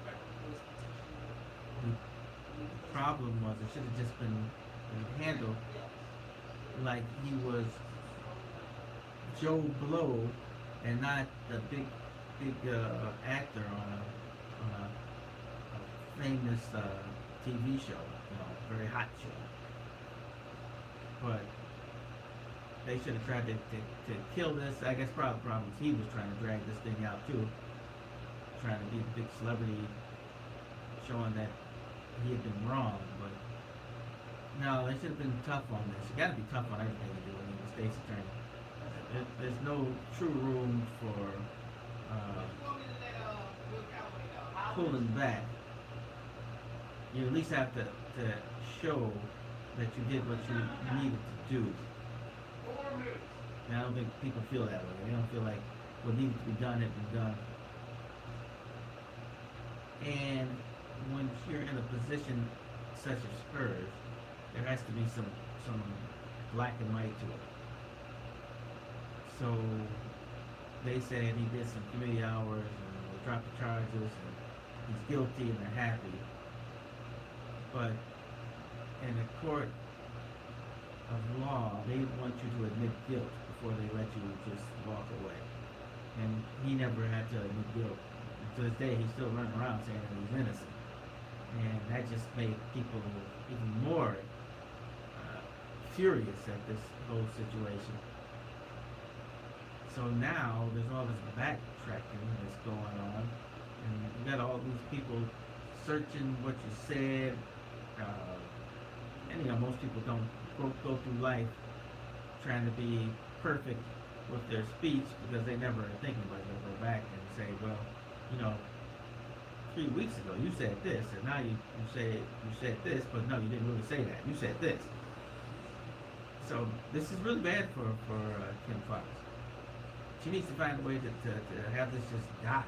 The problem was it should have just been handled like he was Joe Blow and not the big actor on a famous TV show, very hot show. But they should have tried to kill this. I guess probably the problem is he was trying to drag this thing out too, trying to be the big celebrity, showing that he had been wrong. But no, they should have been tough on this. You got to be tough on everything you do when you're the state's attorney. There's no true room for pulling back. You at least have to show that you did what you needed to do. And I don't think people feel that way. They don't feel like what needed to be done had been done. And when you're in a position such as hers, there has to be some black and white to it. So they said he did some committee hours and they dropped the charges and he's guilty and they're happy. But in a court of law, they want you to admit guilt before they let you just walk away. And he never had to admit guilt. To this day, he's still running around saying that he's innocent. And that just made people even more furious at this whole situation. So now there's all this backtracking that's going on, and you got all these people searching what you said. And most people don't go through life trying to be perfect with their speech because they never are thinking about it. They'll go back and say, well, 3 weeks ago you said this, and now you said this, but no, you didn't really say that. You said this. So this is really bad for Kim Foxx. She needs to find a way to have this just die.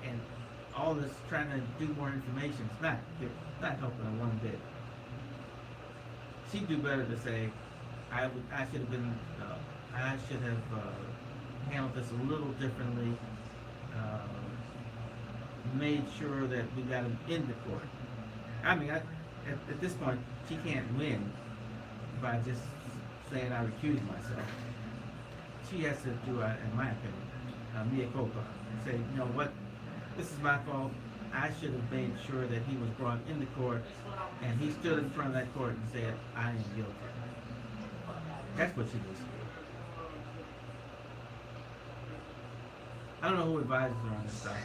And all this trying to do more information is not helping her one bit. She'd do better to say, I should have handled this a little differently. Made sure that we got him in the court. I mean, at this point, she can't win by just saying I recuse myself. She has to do, in my opinion, mea culpa, and say, you know what, this is my fault. I should have made sure that he was brought into court, and he stood in front of that court and said, I am guilty. That's what she needs to do. I don't know who advises her on this stuff.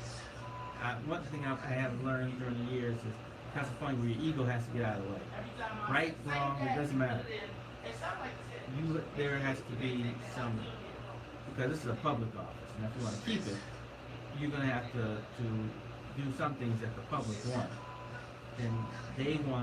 One thing I have learned during the years is that's the point where your ego has to get out of the way. Right, wrong, it doesn't matter. There has to be some, because this is a public office, and if you want to keep it, you're going to have to do some things that the public want. And they want